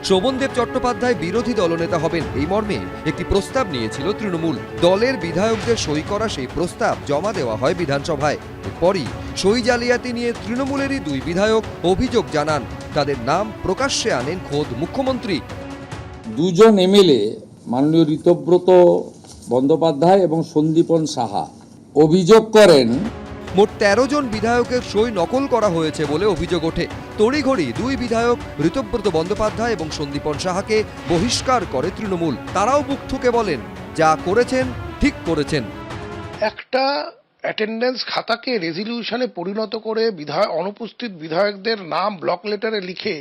শোভনদেব চট্টোপাধ্যায় বিরোধী দলনেতা হবেন এই মর্মে একটি প্রস্তাব নিয়েছিল তৃণমূল। দলের বিধায়কদের সই করা সেই প্রস্তাব জমা দেওয়া হয় বিধানসভায়। এরপরই সই জালিয়াতি নিয়ে তৃণমূলেরই 2 বিধায়ক অভিযোগ জানান। তাদের নাম প্রকাশ্যে আনেন খোদ মুখ্যমন্ত্রী। 2 জন এমএলএ মাননীয় ঋতব্রত বন্দ্যোপাধ্যায় এবং সন্দীপন সাহা অভিযোগ করেন মোট 13 জন বিধায়কের সই নকল করা হয়েছে বলে অভিযোগ ওঠে। তড়িঘড়ি 2 বিধায়ক ঋতব্রত বন্দ্যোপাধ্যায় এবং সন্দীপন সাহাকে বহিষ্কার করে তৃণমূল। তারাও বুক ঠুকে বলেন, যা করেছেন ঠিক করেছেন। একটা অ্যাটেন্ডেন্স খাতাকে রেজলিউশনে পরিণত করে অনুপস্থিত বিধায়কদের নাম ব্লক লেটারে লিখে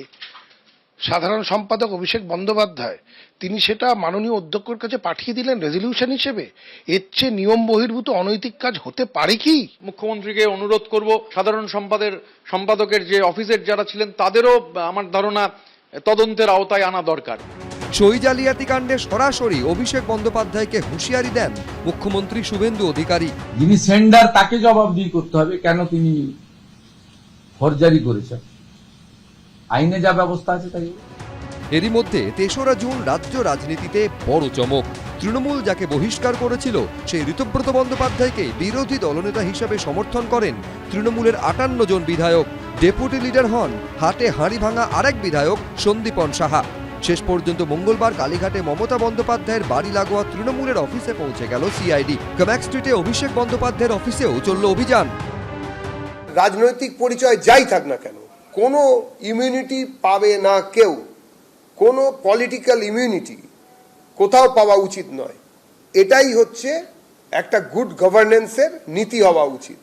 সাধারণ সম্পাদক অভিষেক বন্দ্যোপাধ্যায় তিনি সেটা মাননীয় অধ্যক্ষের কাছে পাঠিয়ে দিলেন রেজলিউশন হিসেবে। এর চেয়ে নিয়ম বহির্ভূত অনৈতিক কাজ হতে পারে কি? মুখ্যমন্ত্রীকে অনুরোধ করব, সাধারণ সম্পাদকের যে অফিসের যারা ছিলেন তাদেরও আমার ধারণা তদন্তের আওতায় আনা দরকার। সই জালিয়াতি কাণ্ডে সরাসরি অভিষেক বন্দ্যোপাধ্যায়কে হুঁশিয়ারি দেন মুখ্যমন্ত্রী শুভেন্দু অধিকারী। যিনি সেন্ডার তাকে জবাবদিহি করতে হবে কেন তিনি ফরজারি করেছেন, আইনে যা ব্যবস্থা আছে তাই। এরই মধ্যে 3রা জুন রাজ্য রাজনীতিতে বড় চমক। তৃণমূল যাকে বহিষ্কার করেছিল সেই ঋতব্রত বন্দ্যোপাধ্যায়কে বিরোধী দলনেতা হিসেবে সমর্থন করেন তৃণমূলের 58 জন বিধায়ক। ডেপুটি লিডার হন হাটে হাঁড়ি ভাঙা আরেক বিধায়ক সন্দীপন সাহা। শেষ পর্যন্ত মঙ্গলবার কালীঘাটে মমতা বন্দ্যোপাধ্যায়ের বাড়ি লাগোয়া তৃণমূলের অফিসে পৌঁছে গেল সিআইডি। ক্যামাক স্ট্রিটে অভিষেক বন্দ্যোপাধ্যায়ের অফিসেও চলল অভিযান। রাজনৈতিক পরিচয় যাই থাক না কেন, কোনো ইমিউনিটি পাবে না কেউ, কোনো পলিটিক্যাল ইমিউনিটি কোথাও পাওয়া উচিত নয়। এটাই হচ্ছে একটা গুড গভর্নেন্সের নীতি হওয়া উচিত।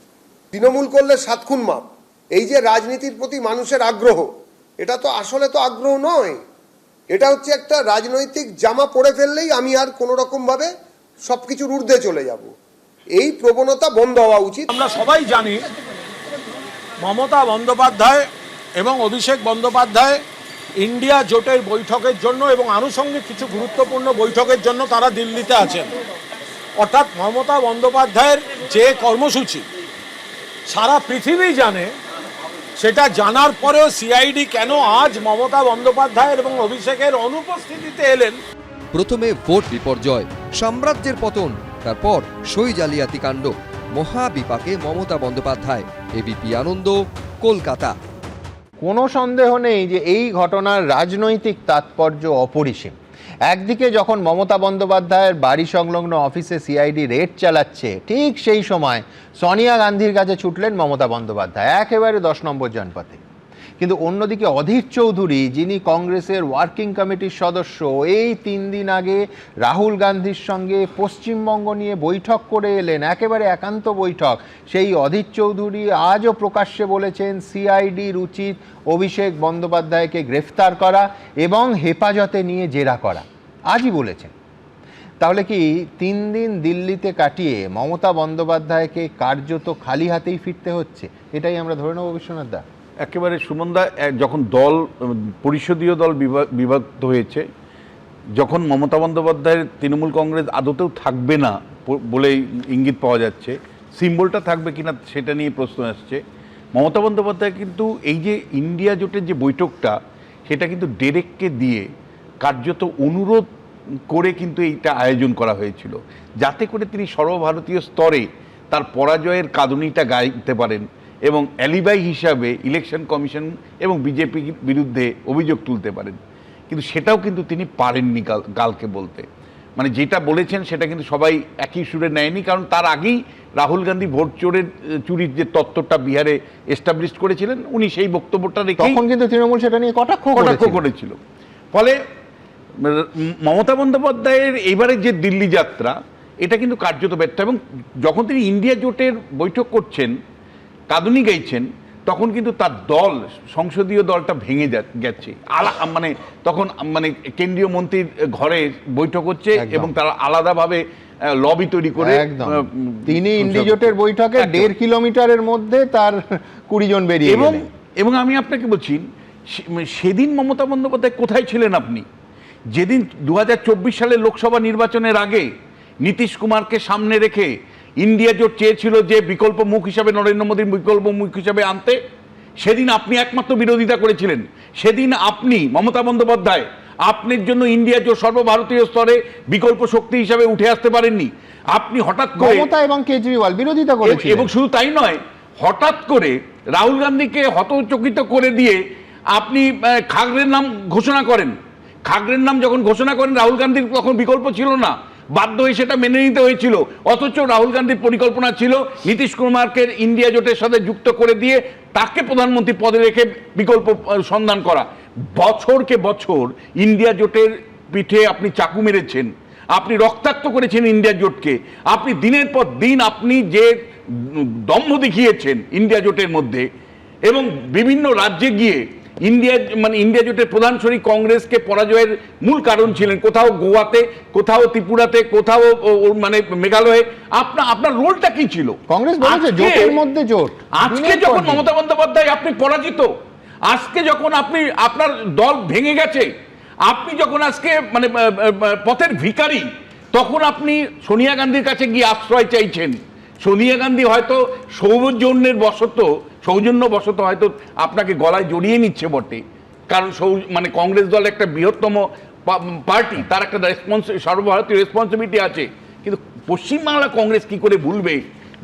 তৃণমূল করলে 7 খুন মাপ। এই যে রাজনীতির প্রতি মানুষের আগ্রহ, এটা তো আসলে তো আগ্রহ নয়, এটা হচ্ছে একটা রাজনৈতিক জামা পরে ফেললেই আমি আর কোনো রকম ভাবে সবকিছুর ঊর্ধ্বে চলে যাব। এই প্রবণতা বন্ধ হওয়া উচিত। আমরা সবাই জানি মমতা বন্দ্যোপাধ্যায় এবং অভিষেক বন্দ্যোপাধ্যায় ইন্ডিয়া জোটের বৈঠকের জন্য এবং আনুষঙ্গিক কিছু গুরুত্বপূর্ণ বৈঠকের জন্য তারা দিল্লিতে আছেন। অর্থাৎ মমতা বন্দ্যোপাধ্যায়ের যে কর্মসূচি সারা পৃথিবী জানে, সেটা জানার পরেও সিআইডি কেন আজ মমতা বন্দ্যোপাধ্যায় এবং অভিষেকের অনুপস্থিতিতে এলেন? প্রথমে ভোট বিপর্যয়, সাম্রাজ্যের পতন, তারপর সই জালিয়াতি কাণ্ড, মহাবিপাকে মমতা বন্দ্যোপাধ্যায়। এবিপি আনন্দ, কলকাতা। কোনো সন্দেহ নেই যে এই ঘটনার রাজনৈতিক তাৎপর্য অপরিসীম। একদিকে যখন মমতা বন্দ্যোপাধ্যায়ের বাড়ি সংলগ্ন অফিসে সিআইডি রেড চালাচ্ছে, ঠিক সেই সময় সোনিয়া গান্ধীর কাছে ছুটলেন মমতা বন্দ্যোপাধ্যায়, একেবারে 10 নম্বর জনপথে। কিন্তু অন্যদিকে অধীর চৌধুরী, যিনি কংগ্রেসের ওয়ার্কিং কমিটির সদস্য, এই 3 দিন আগে রাহুল গান্ধীর সঙ্গে পশ্চিমবঙ্গ নিয়ে বৈঠক করে এলেন, একেবারে একান্ত বৈঠক। সেই অধীর চৌধুরী আজও প্রকাশ্যে বলেছেন সিআইডির উচিত অভিষেক বন্দ্যোপাধ্যায়কে গ্রেফতার করা এবং হেফাজতে নিয়ে জেরা করা, আজই বলেছেন। তাহলে কি 3 দিন দিল্লিতে কাটিয়ে মমতা বন্দ্যোপাধ্যায়কে কার্যত খালি হাতেই ফিরতে হচ্ছে? এটাই আমরা ধরে নেব বিশ্বনাথ দা? একেবারে সুমনদা, যখন দল পরিষদীয় দল বিভক্ত হয়েছে, যখন মমতা বন্দ্যোপাধ্যায়ের তৃণমূল কংগ্রেস আদতেও থাকবে না বলেই ইঙ্গিত পাওয়া যাচ্ছে, সিম্বলটা থাকবে কিনা সেটা নিয়ে প্রশ্ন আসছে। মমতা বন্দ্যোপাধ্যায় কিন্তু এই যে ইন্ডিয়া জোটের যে বৈঠকটা, সেটা কিন্তু ডেরেককে দিয়ে কার্যত অনুরোধ করে কিন্তু এইটা আয়োজন করা হয়েছিল, যাতে করে তিনি সর্বভারতীয় স্তরে তার পরাজয়ের কাঁদুনিটা গাইতে পারেন এবং অ্যালিবাই হিসাবে ইলেকশন কমিশন এবং বিজেপির বিরুদ্ধে অভিযোগ তুলতে পারেন। কিন্তু সেটাও কিন্তু তিনি পারেননি কালকে বলতে। মানে যেটা বলেছেন সেটা কিন্তু সবাই একই সুরে নেয়নি, কারণ তার আগেই রাহুল গান্ধী ভোট চুরির যে তত্ত্বটা বিহারে এস্টাবলিশ করেছিলেন, উনি সেই বক্তব্যটা রেখে তখন কিন্তু তৃণমূল সেটা নিয়ে কটাক্ষ করেছিল। ফলে মমতা বন্দ্যোপাধ্যায়ের এবারে যে দিল্লি যাত্রা, এটা কিন্তু কার্যত ব্যর্থ। এবং যখন তিনি ইন্ডিয়া জোটের বৈঠক করছেন, কাঁদুনি গাইছেন, তখন কিন্তু তার দল, সংসদীয় দলটা ভেঙে গেছে। মানে তখন মানে কেন্দ্রীয় মন্ত্রীর ঘরে বৈঠক হচ্ছে এবং তারা আলাদাভাবে লবি তৈরি করে, তিনি ইন্ডি জোটের বৈঠকে 1.5 কিলোমিটারের মধ্যে তার 20 জন বেরিয়ে গেলেন। এবং আমি আপনাকে বলছি, সেদিন মমতা বন্দ্যোপাধ্যায় কোথায় ছিলেন আপনি? যেদিন 2024 সালের লোকসভা নির্বাচনের আগে নীতিশ কুমারকে সামনে রেখে ইন্ডিয়া জোট চেয়েছিল যে বিকল্প মুখ হিসাবে, নরেন্দ্র মোদীর বিকল্প মুখ হিসাবে আনতে, সেদিন আপনি একমাত্র বিরোধিতা করেছিলেন। সেদিন আপনি, মমতা বন্দ্যোপাধ্যায়, আপনার জন্য ইন্ডিয়া জোট সর্বভারতীয় স্তরে বিকল্প শক্তি হিসাবে উঠে আসতে পারেননি। আপনি হঠাৎ করে মমতা এবং কেজরিওয়াল বিরোধিতা করেছিলেন। এবং শুধু তাই নয়, হঠাৎ করে রাহুল গান্ধীকে হতচকিত করে দিয়ে আপনি খাগড়ের নাম ঘোষণা করেন। খাগড়ের নাম যখন ঘোষণা করেন, রাহুল গান্ধীর তখন বিকল্প ছিল না, বাধ্য হয়ে সেটা মেনে নিতে হয়েছিল। অথচ রাহুল গান্ধীর পরিকল্পনা ছিল নীতিশ কুমারকে ইন্ডিয়া জোটের সাথে যুক্ত করে দিয়ে তাকে প্রধানমন্ত্রী পদে রেখে বিকল্প সন্ধান করা। বছরকে বছর ইন্ডিয়া জোটের পিঠে আপনি চাকু মেরেছেন, আপনি রক্তাক্ত করেছেন ইন্ডিয়া জোটকে। আপনি দিনের পর দিন আপনি যে দম্ভ দেখিয়েছেন ইন্ডিয়া জোটের মধ্যে, এবং বিভিন্ন রাজ্যে গিয়ে ইন্ডিয়া জোটের প্রধান শরিক কংগ্রেসকে পরাজয়ের মূল কারণ ছিলেন। কোথাও গোয়াতে, কোথাও ত্রিপুরাতে, কোথাও মানে মেঘালয়ে। আপনার রোলটা কি ছিল? কংগ্রেস বলেছে জোটের মধ্যে জোট। আজকে যখন মমতা বন্দ্যোপাধ্যায় আপনি পরাজিত, আজকে যখন আপনার দল ভেঙে গেছে, আপনি যখন আজকে মানে পথের ভিখারি, তখন আপনি সোনিয়া গান্ধীর কাছে গিয়ে আশ্রয় চাইছেন। সোনিয়া গান্ধী হয়তো সৌজন্যবশত হয়তো আপনাকে গলায় জড়িয়ে নিচ্ছে বটে, কারণ মানে কংগ্রেস দল একটা বৃহত্তম পার্টি, তার একটা সর্বভারতীয় রেসপন্সিবিলিটি আছে। কিন্তু পশ্চিমবাংলা কংগ্রেস কি করে ভুলবে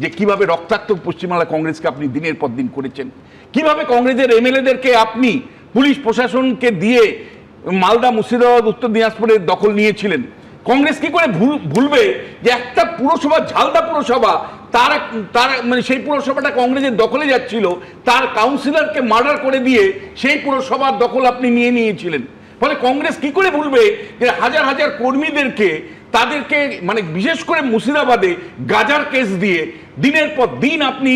যে কিভাবে রক্তাক্ত পশ্চিমবাংলা কংগ্রেসকে আপনি দিনের পর দিন করেছেন? কিভাবে কংগ্রেসের এমএলএদেরকে আপনি পুলিশ প্রশাসনকে দিয়ে মালদা, মুর্শিদাবাদ, উত্তর দিনাজপুরের দখল নিয়েছিলেন? কংগ্রেস কি করে ভুলবে যে একটা পুরসভা, ঝালদা পুরসভা, তার মানে সেই পুরসভাটা কংগ্রেসের দখলে যাচ্ছিল, তার কাউন্সিলরকে মার্ডার করে দিয়ে সেই পুরসভার দখল আপনি নিয়ে নিয়েছিলেন। ফলে কংগ্রেস কি করে ভুলবে যে হাজার হাজার কর্মীদেরকে, তাদেরকে মানে বিশেষ করে মুর্শিদাবাদে গাজার কেস দিয়ে দিনের পর দিন আপনি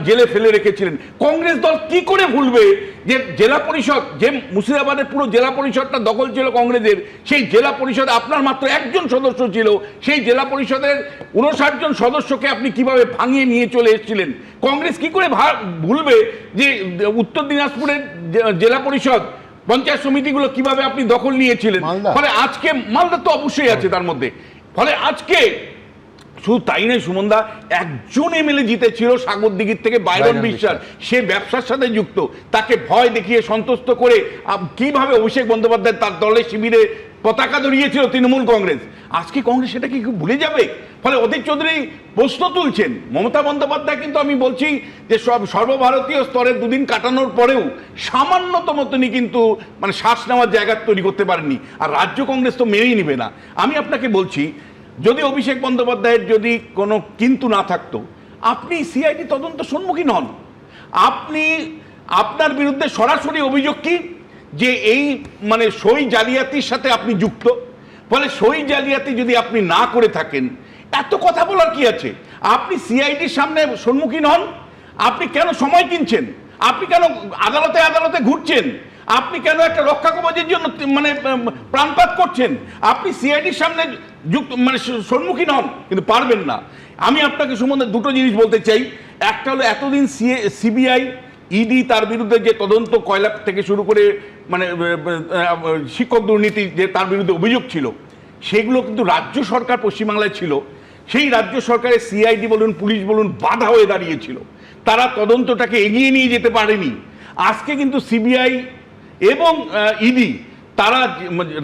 জেলে ফেলে রেখেছিলেন। কংগ্রেস দল কি করে ভুলবে যে জেলা পরিষদ, যে মুর্শিদাবাদের পুরো জেলা পরিষদটা দখল ছিল কংগ্রেসের, সেই জেলা পরিষদে আপনার মাত্র একজন সদস্য ছিল, সেই জেলা পরিষদের 59 জন সদস্যকে আপনি কিভাবে ভাঙিয়ে নিয়ে চলে এসেছিলেন। কংগ্রেস কি করে ভুলবে যে উত্তর দিনাজপুরের জেলা পরিষদ, পঞ্চায়েত সমিতিগুলো কিভাবে আপনি দখল নিয়েছিলেন। ফলে আজকে মালদা তো অবশ্যই আছে তার মধ্যে। ফলে আজকে শুধু তাই নয় সুমনদা, একজন এমএলএ জিতেছিল সাগরদিঘির থেকে, বাইরন বিশ্বাস, সে ব্যবসার সাথে যুক্ত, তাকে ভয় দেখিয়ে সন্তুষ্ট করে কিভাবে অভিষেক বন্দ্যোপাধ্যায় তার দলের শিবিরে পতাকা ধরিয়েছিল তৃণমূল কংগ্রেস। আজকে কংগ্রেস সেটা কি ভুলে যাবে? ফলে অধীর চৌধুরী প্রশ্ন তুলছেন। মমতা বন্দ্যোপাধ্যায় কিন্তু আমি বলছি যে সর্বভারতীয় স্তরে দুদিন কাটানোর পরেও সামান্যতম তিনি কিন্তু মানে শ্বাস নেওয়ার জায়গা তৈরি করতে পারেননি। আর রাজ্য কংগ্রেস তো মেনেই নিবে না। আমি আপনাকে বলছি, যদি অভিষেক বন্দ্যোপাধ্যায়ের যদি কোনো কিন্তু না থাকতো, আপনি সিআইডি তদন্ত সম্মুখীন হন। আপনি আপনার বিরুদ্ধে সরাসরি অভিযোগ কি যে এই মানে সই জালিয়াতির সাথে আপনি যুক্ত। ফলে সই জালিয়াতি যদি আপনি না করে থাকেন, এত কথা বলার কি আছে? আপনি সিআইডির সামনে সম্মুখীন হন। আপনি কেন সময় কিনছেন? আপনি কেন আদালতে আদালতে ঘুরছেন? আপনি কেন একটা রক্ষা কবচের জন্য মানে প্রাণপাত করছেন? আপনি সিআইডির সামনে যুক্ত মানে সম্মুখীন হন, কিন্তু পারবেন না। আমি আপনাকে সম্বন্ধে দুটো জিনিস বলতে চাই। একটা হলো, এতদিন সিবিআই ইডি তার বিরুদ্ধে যে তদন্ত, কয়লা থেকে শুরু করে মানে শিক্ষক দুর্নীতি যে তার বিরুদ্ধে অভিযোগ ছিল, সেগুলো কিন্তু রাজ্য সরকার পশ্চিমবাংলায় ছিল। সেই রাজ্য সরকারের সিআইডি বলুন, পুলিশ বলুন, বাধা হয়ে দাঁড়িয়েছিল। তারা তদন্তটাকে এগিয়ে নিয়ে যেতে পারেনি। আজকে কিন্তু সিবিআই এবং ইডি তারা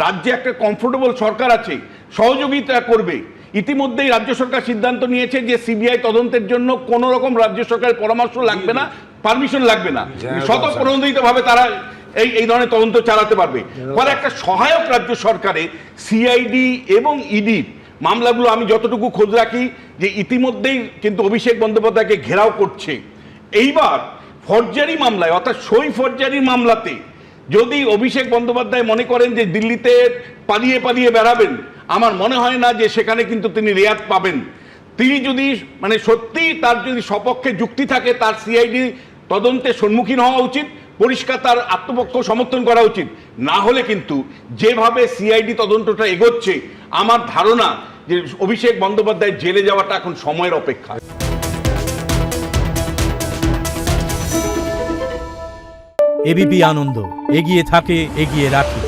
রাজ্যে একটা কমফোর্টেবল সরকার আছে, সহযোগিতা করবে। ইতিমধ্যেই রাজ্য সরকার সিদ্ধান্ত নিয়েছে যে সিবিআই তদন্তের জন্য কোনো রকম রাজ্য সরকারের পরামর্শ লাগবে না, পারমিশন লাগবে না, স্বতঃপ্রণোদিতভাবে তারা এই ধরনের তদন্ত চালাতে পারবে। ফলে একটা সহায়ক রাজ্য সরকারে সিআইডি এবং ইডির মামলাগুলো আমি যতটুকু খোঁজ রাখি যে ইতিমধ্যেই কিন্তু অভিষেক বন্দ্যোপাধ্যায়কে ঘেরাও করছে। এইবার ফর্জারি মামলায়, অর্থাৎ সই ফর্জারির মামলাতে যদি অভিষেক বন্দ্যোপাধ্যায় মনে করেন যে দিল্লিতে পালিয়ে পালিয়ে বেড়াবেন, আমার মনে হয় না যে সেখানে কিন্তু তিনি রেয়াত পাবেন। তিনি যদি মানে সত্যি তার যদি সপক্ষে যুক্তি থাকে, তার সিআইডি তদন্তের সম্মুখীন হওয়া উচিত, পরিষ্কার তার আত্মপক্ষ সমর্থন করা উচিত। না হলে কিন্তু যেভাবে সিআইডি তদন্তটা এগোচ্ছে, আমার ধারণা যে অভিষেক বন্দ্যোপাধ্যায় জেলে যাওয়াটা এখন সময়ের অপেক্ষা। এবিপি আনন্দ, এগিয়ে থাকে, এগিয়ে রাখে।